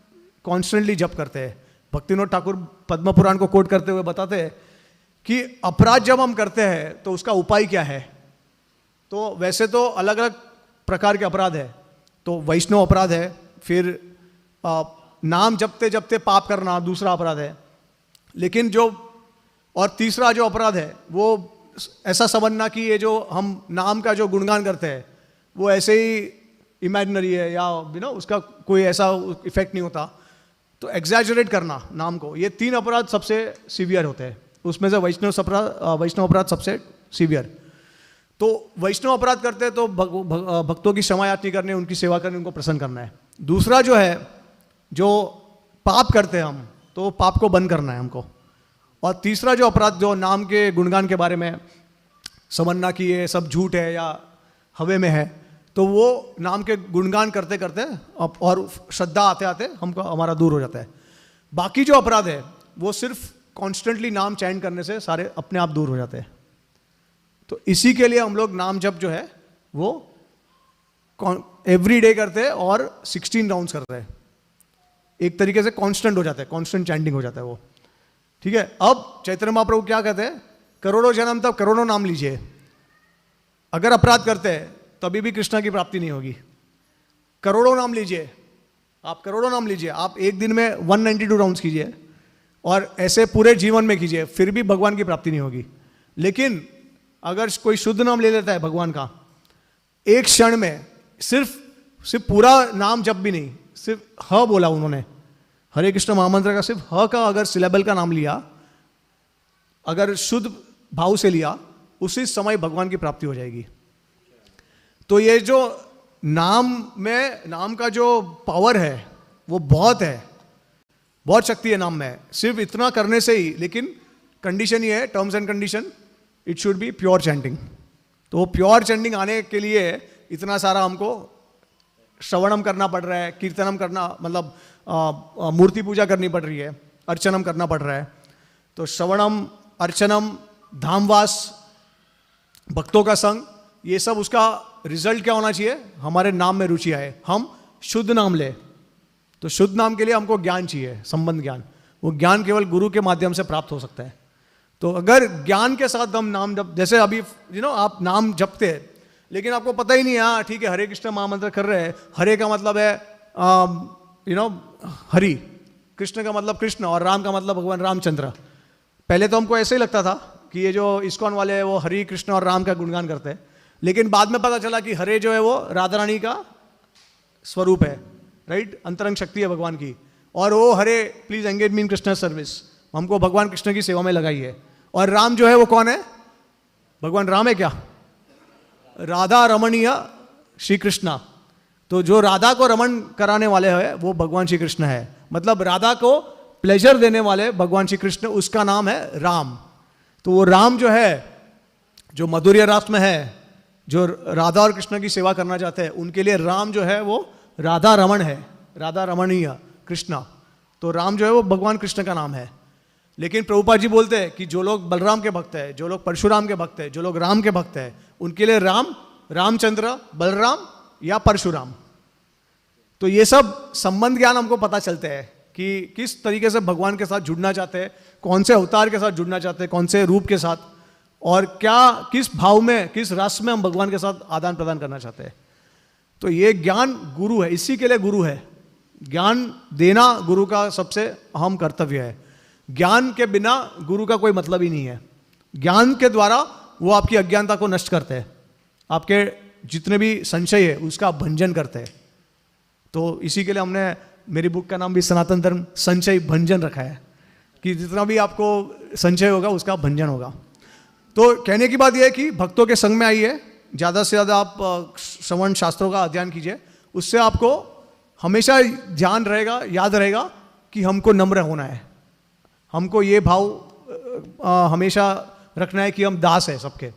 कॉन्स्टेंटली जप करते हैं। भक्तिविनोद ठाकुर पद्म पुराण को कोट करते हुए बताते हैं कि अपराध जब हम करते हैं तो उसका उपाय क्या है। तो वैसे तो अलग अलग प्रकार के अपराध है, तो वैष्णव अपराध है, फिर नाम जपते जपते पाप करना दूसरा अपराध है, लेकिन जो और तीसरा जो अपराध है वो ऐसा समझना कि ये जो हम नाम का जो गुणगान करते हैं वो ऐसे ही इमेजिनरी है या उसका कोई ऐसा इफेक्ट नहीं होता, तो एग्जैजरेट करना नाम को, ये 3 अपराध सबसे सीवियर होते हैं। उसमें से वैष्णव अपराध सबसे सीवियर। तो वैष्णव अपराध करते हैं तो भक्तों की क्षमा याचना करनी, उनकी सेवा करनी, उनको प्रसन्न करना है। दूसरा जो है, जो पाप करते हैं हम, तो पाप को बंद करना है हमको। और तीसरा जो अपराध, जो नाम के गुणगान के बारे में समझना कि ये सब झूठ है या हवे में है, तो वो नाम के गुणगान करते करते और श्रद्धा आते आते हमको हमारा दूर हो जाता है। बाकी जो अपराध है वो सिर्फ कॉन्स्टेंटली नाम चैंट करने से सारे अपने आप दूर हो जाते हैं। तो इसी के लिए हम लोग नाम जप जो है वो एवरी डे करते हैं और 16 राउंड्स करते हैं। एक तरीके से कांस्टेंट हो जाता है, कांस्टेंट चैंटिंग हो जाता है वो, ठीक है। अब चैतन्य महाप्रभु क्या कहते हैं, करोड़ों जन्म तक करोड़ों नाम लीजिए, अगर अपराध करते हैं तभी भी कृष्णा की प्राप्ति नहीं होगी। करोड़ों नाम लीजिए, आप करोड़ों नाम लीजिए, आप एक दिन में 192 राउंड्स कीजिए और ऐसे पूरे जीवन में कीजिए, फिर भी भगवान की प्राप्ति नहीं होगी। लेकिन अगर कोई शुद्ध नाम ले लेता है भगवान का एक क्षण में, सिर्फ पूरा नाम जप भी नहीं, सिर्फ ह बोला उन्होंने, हरे कृष्ण महामंत्र का सिर्फ ह का अगर सिलेबल का नाम लिया, अगर शुद्ध भाव से लिया, उसी समय भगवान की प्राप्ति हो जाएगी। तो ये जो नाम का जो पावर है वो बहुत है, बहुत शक्ति है नाम में, सिर्फ इतना करने से ही। लेकिन कंडीशन ये है, terms and condition, it should be pure chanting. तो वो प्योर चैंटिंग आने के लिए इतना सारा हमको श्रवणम करना पड़ रहा है, कीर्तनम करना, मतलब मूर्ति पूजा करनी पड़ रही है, अर्चनम करना पड़ रहा है। तो श्रवणम, अर्चनम, धामवास, भक्तों का संग, ये सब उसका रिजल्ट क्या होना चाहिए, हमारे नाम में रुचि आए, हम शुद्ध नाम ले। तो शुद्ध नाम के लिए हमको ज्ञान चाहिए, संबंध ज्ञान। वो ज्ञान केवल गुरु के माध्यम से प्राप्त हो सकता है। तो अगर ज्ञान के साथ हम नाम जप, जैसे अभी आप नाम जपते हैं लेकिन आपको पता ही नहीं, हाँ ठीक है हरे कृष्ण महामंत्र कर रहे हैं, हरे का मतलब है हरि, कृष्ण का मतलब कृष्ण और राम का मतलब भगवान रामचंद्र। पहले तो हमको ऐसे ही लगता था कि ये जो इस्कॉन वाले हैं वो हरि कृष्ण और राम का गुणगान करते हैं, लेकिन बाद में पता चला कि हरे जो है वो राधा रानी का स्वरूप है, राइट, अंतरंग शक्ति है भगवान की। और वो Hare please engage me in Krishna service, हमको भगवान कृष्ण की सेवा में लगाइए। और राम जो है वो कौन है, भगवान राम है क्या, राधा रमणीय श्री कृष्णा। तो जो राधा को रमण कराने वाले हैं वो भगवान श्री कृष्ण है, मतलब राधा को प्लेजर देने वाले भगवान श्री कृष्ण, उसका नाम है राम। तो वो राम जो है, जो मधुर्य रास में है, जो राधा और कृष्ण की सेवा करना चाहते हैं, उनके लिए राम जो है वो राधा रमण है, राधा रमणीय कृष्णा। तो राम जो है वो भगवान कृष्ण का नाम है। लेकिन प्रभुपाद जी बोलते हैं कि जो लोग बलराम के भक्त हैं, जो लोग परशुराम के भक्त हैं, जो लोग राम के भक्त हैं, उनके लिए राम, रामचंद्र, बलराम या परशुराम। तो ये सब संबंध ज्ञान हमको पता चलते हैं कि किस तरीके से भगवान के साथ जुड़ना चाहते हैं, कौन से अवतार के साथ जुड़ना चाहते हैं, कौन से रूप के साथ, और क्या किस भाव में, किस रस में हम भगवान के साथ आदान प्रदान करना चाहते हैं। तो ये ज्ञान गुरु है, इसी के लिए गुरु है। ज्ञान देना गुरु का सबसे अहम कर्तव्य है। ज्ञान के बिना गुरु का कोई मतलब ही नहीं है। ज्ञान के द्वारा वो आपकी अज्ञानता को नष्ट करते हैं, आपके जितने भी संशय है उसका भंजन करते हैं। तो इसी के लिए हमने, मेरी बुक का नाम भी सनातन धर्म संशय भंजन रखा है, कि जितना भी आपको संशय होगा उसका भंजन होगा। तो कहने की बात यह है कि भक्तों के संग में आइए, ज़्यादा से ज़्यादा आप श्रवण शास्त्रों का अध्ययन कीजिए, उससे आपको हमेशा ध्यान रहेगा, याद रहेगा कि हमको नम्र होना है, हमको ये भाव हमेशा रखना है कि हम दास है सबके।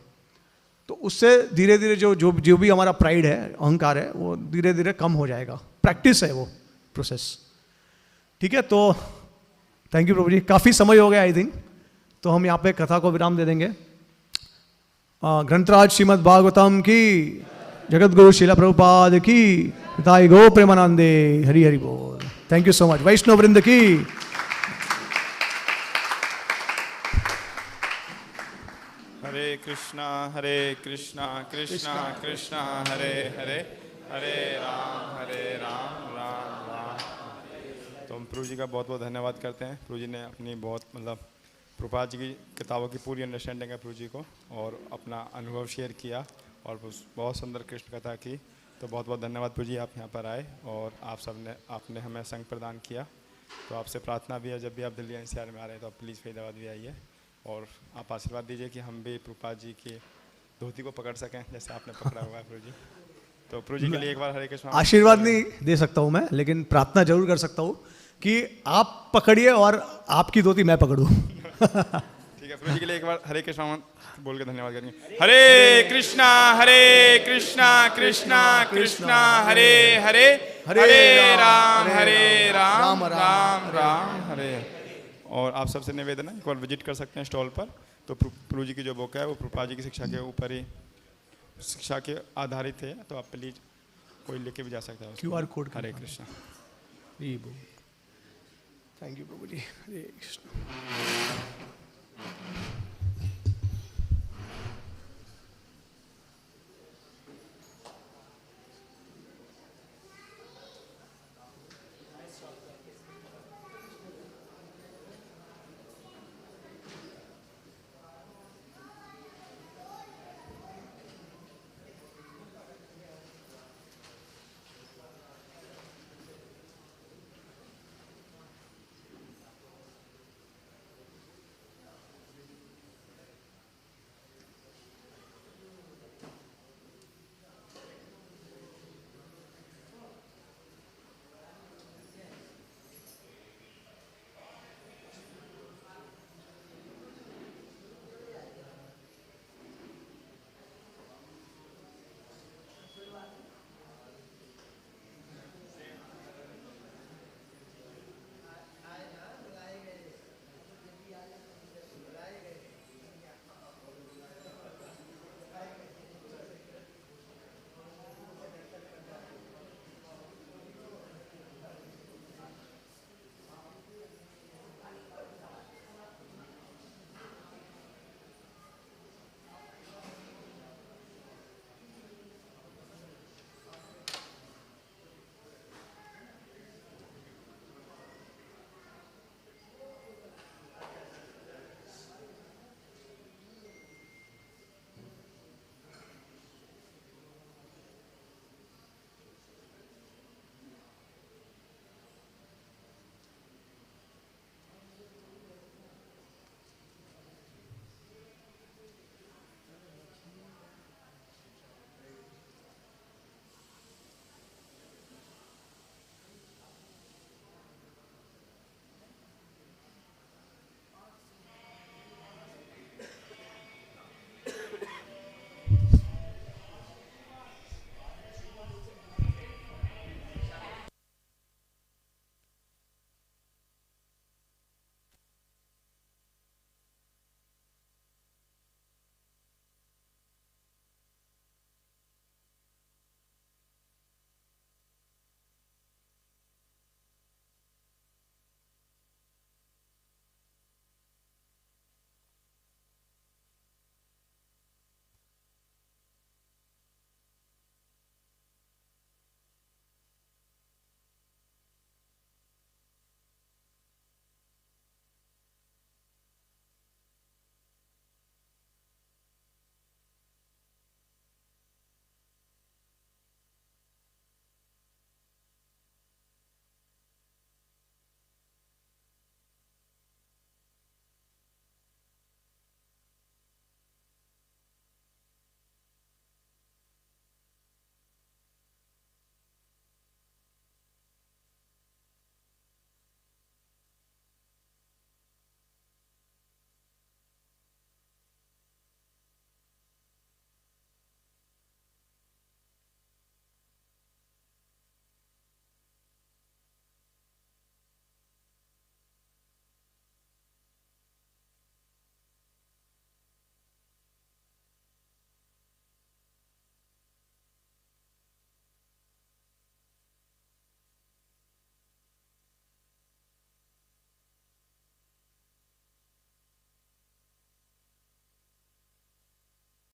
तो उससे धीरे धीरे जो भी हमारा प्राइड है, अहंकार है, वो धीरे धीरे कम हो जाएगा। प्रैक्टिस है वो प्रोसेस। ठीक है, तो थैंक यू प्रभु जी, काफ़ी समय हो गया आई थिंक, तो हम यहाँ पे कथा को विराम दे देंगे। ग्रंथराज श्रीमद् भागवतम की, जगत गुरु शिला प्रभुपाद की, ताई गो प्रेमानंदे, हरि हरि बोल। Thank you so much. वैष्णव वृंद की। हरे कृष्णा कृष्णा कृष्णा हरे हरे, हरे राम राम राम। तो हम प्रभु जी का बहुत बहुत धन्यवाद करते हैं। प्रभु जी ने अपनी बहुत मतलब प्रभुपाद जी की किताबों की पूरी अंडरस्टैंडिंग है प्रभु जी को, और अपना अनुभव शेयर किया और बहुत सुंदर कृष्ण कथा की। तो बहुत बहुत धन्यवाद प्रभु जी, आप यहाँ पर आए और आपने हमें संग प्रदान किया। तो आपसे प्रार्थना भी है, जब भी आप दिल्ली एनसीआर में आ रहे हैं तो आप प्लीज़ फरीदाबाद भी आइए और आप आशीर्वाद दीजिए कि हम भी प्रभुपाद जी की धोती को पकड़ सकें जैसे आपने पकड़ा हुआ है प्रभु जी। तो प्रभु जी के लिए एक बार हरे कृष्ण। आशीर्वाद नहीं दे सकता हूँ मैं, लेकिन प्रार्थना जरूर कर सकता हूँ कि आप पकड़िए और आपकी धोती मैं पकड़ूँ। ठीक है, प्रभु जी के लिए एक बार हरे कृष्णा बोल के धन्यवाद करेंगे। हरे कृष्णा कृष्णा कृष्णा हरे हरे, हरे राम राम राम हरे। और आप सबसे निवेदन है, एक बार विजिट कर सकते हैं स्टॉल पर। तो प्रभु जी की जो बुक है वो प्रभुपाद जी की शिक्षा के ऊपर ही, शिक्षा के आधारित है, तो आप प्लीज कोई लेके भी जा सकता है। QR code. Hare Krishna. Thank you Prabhu ji. Hare Krishna.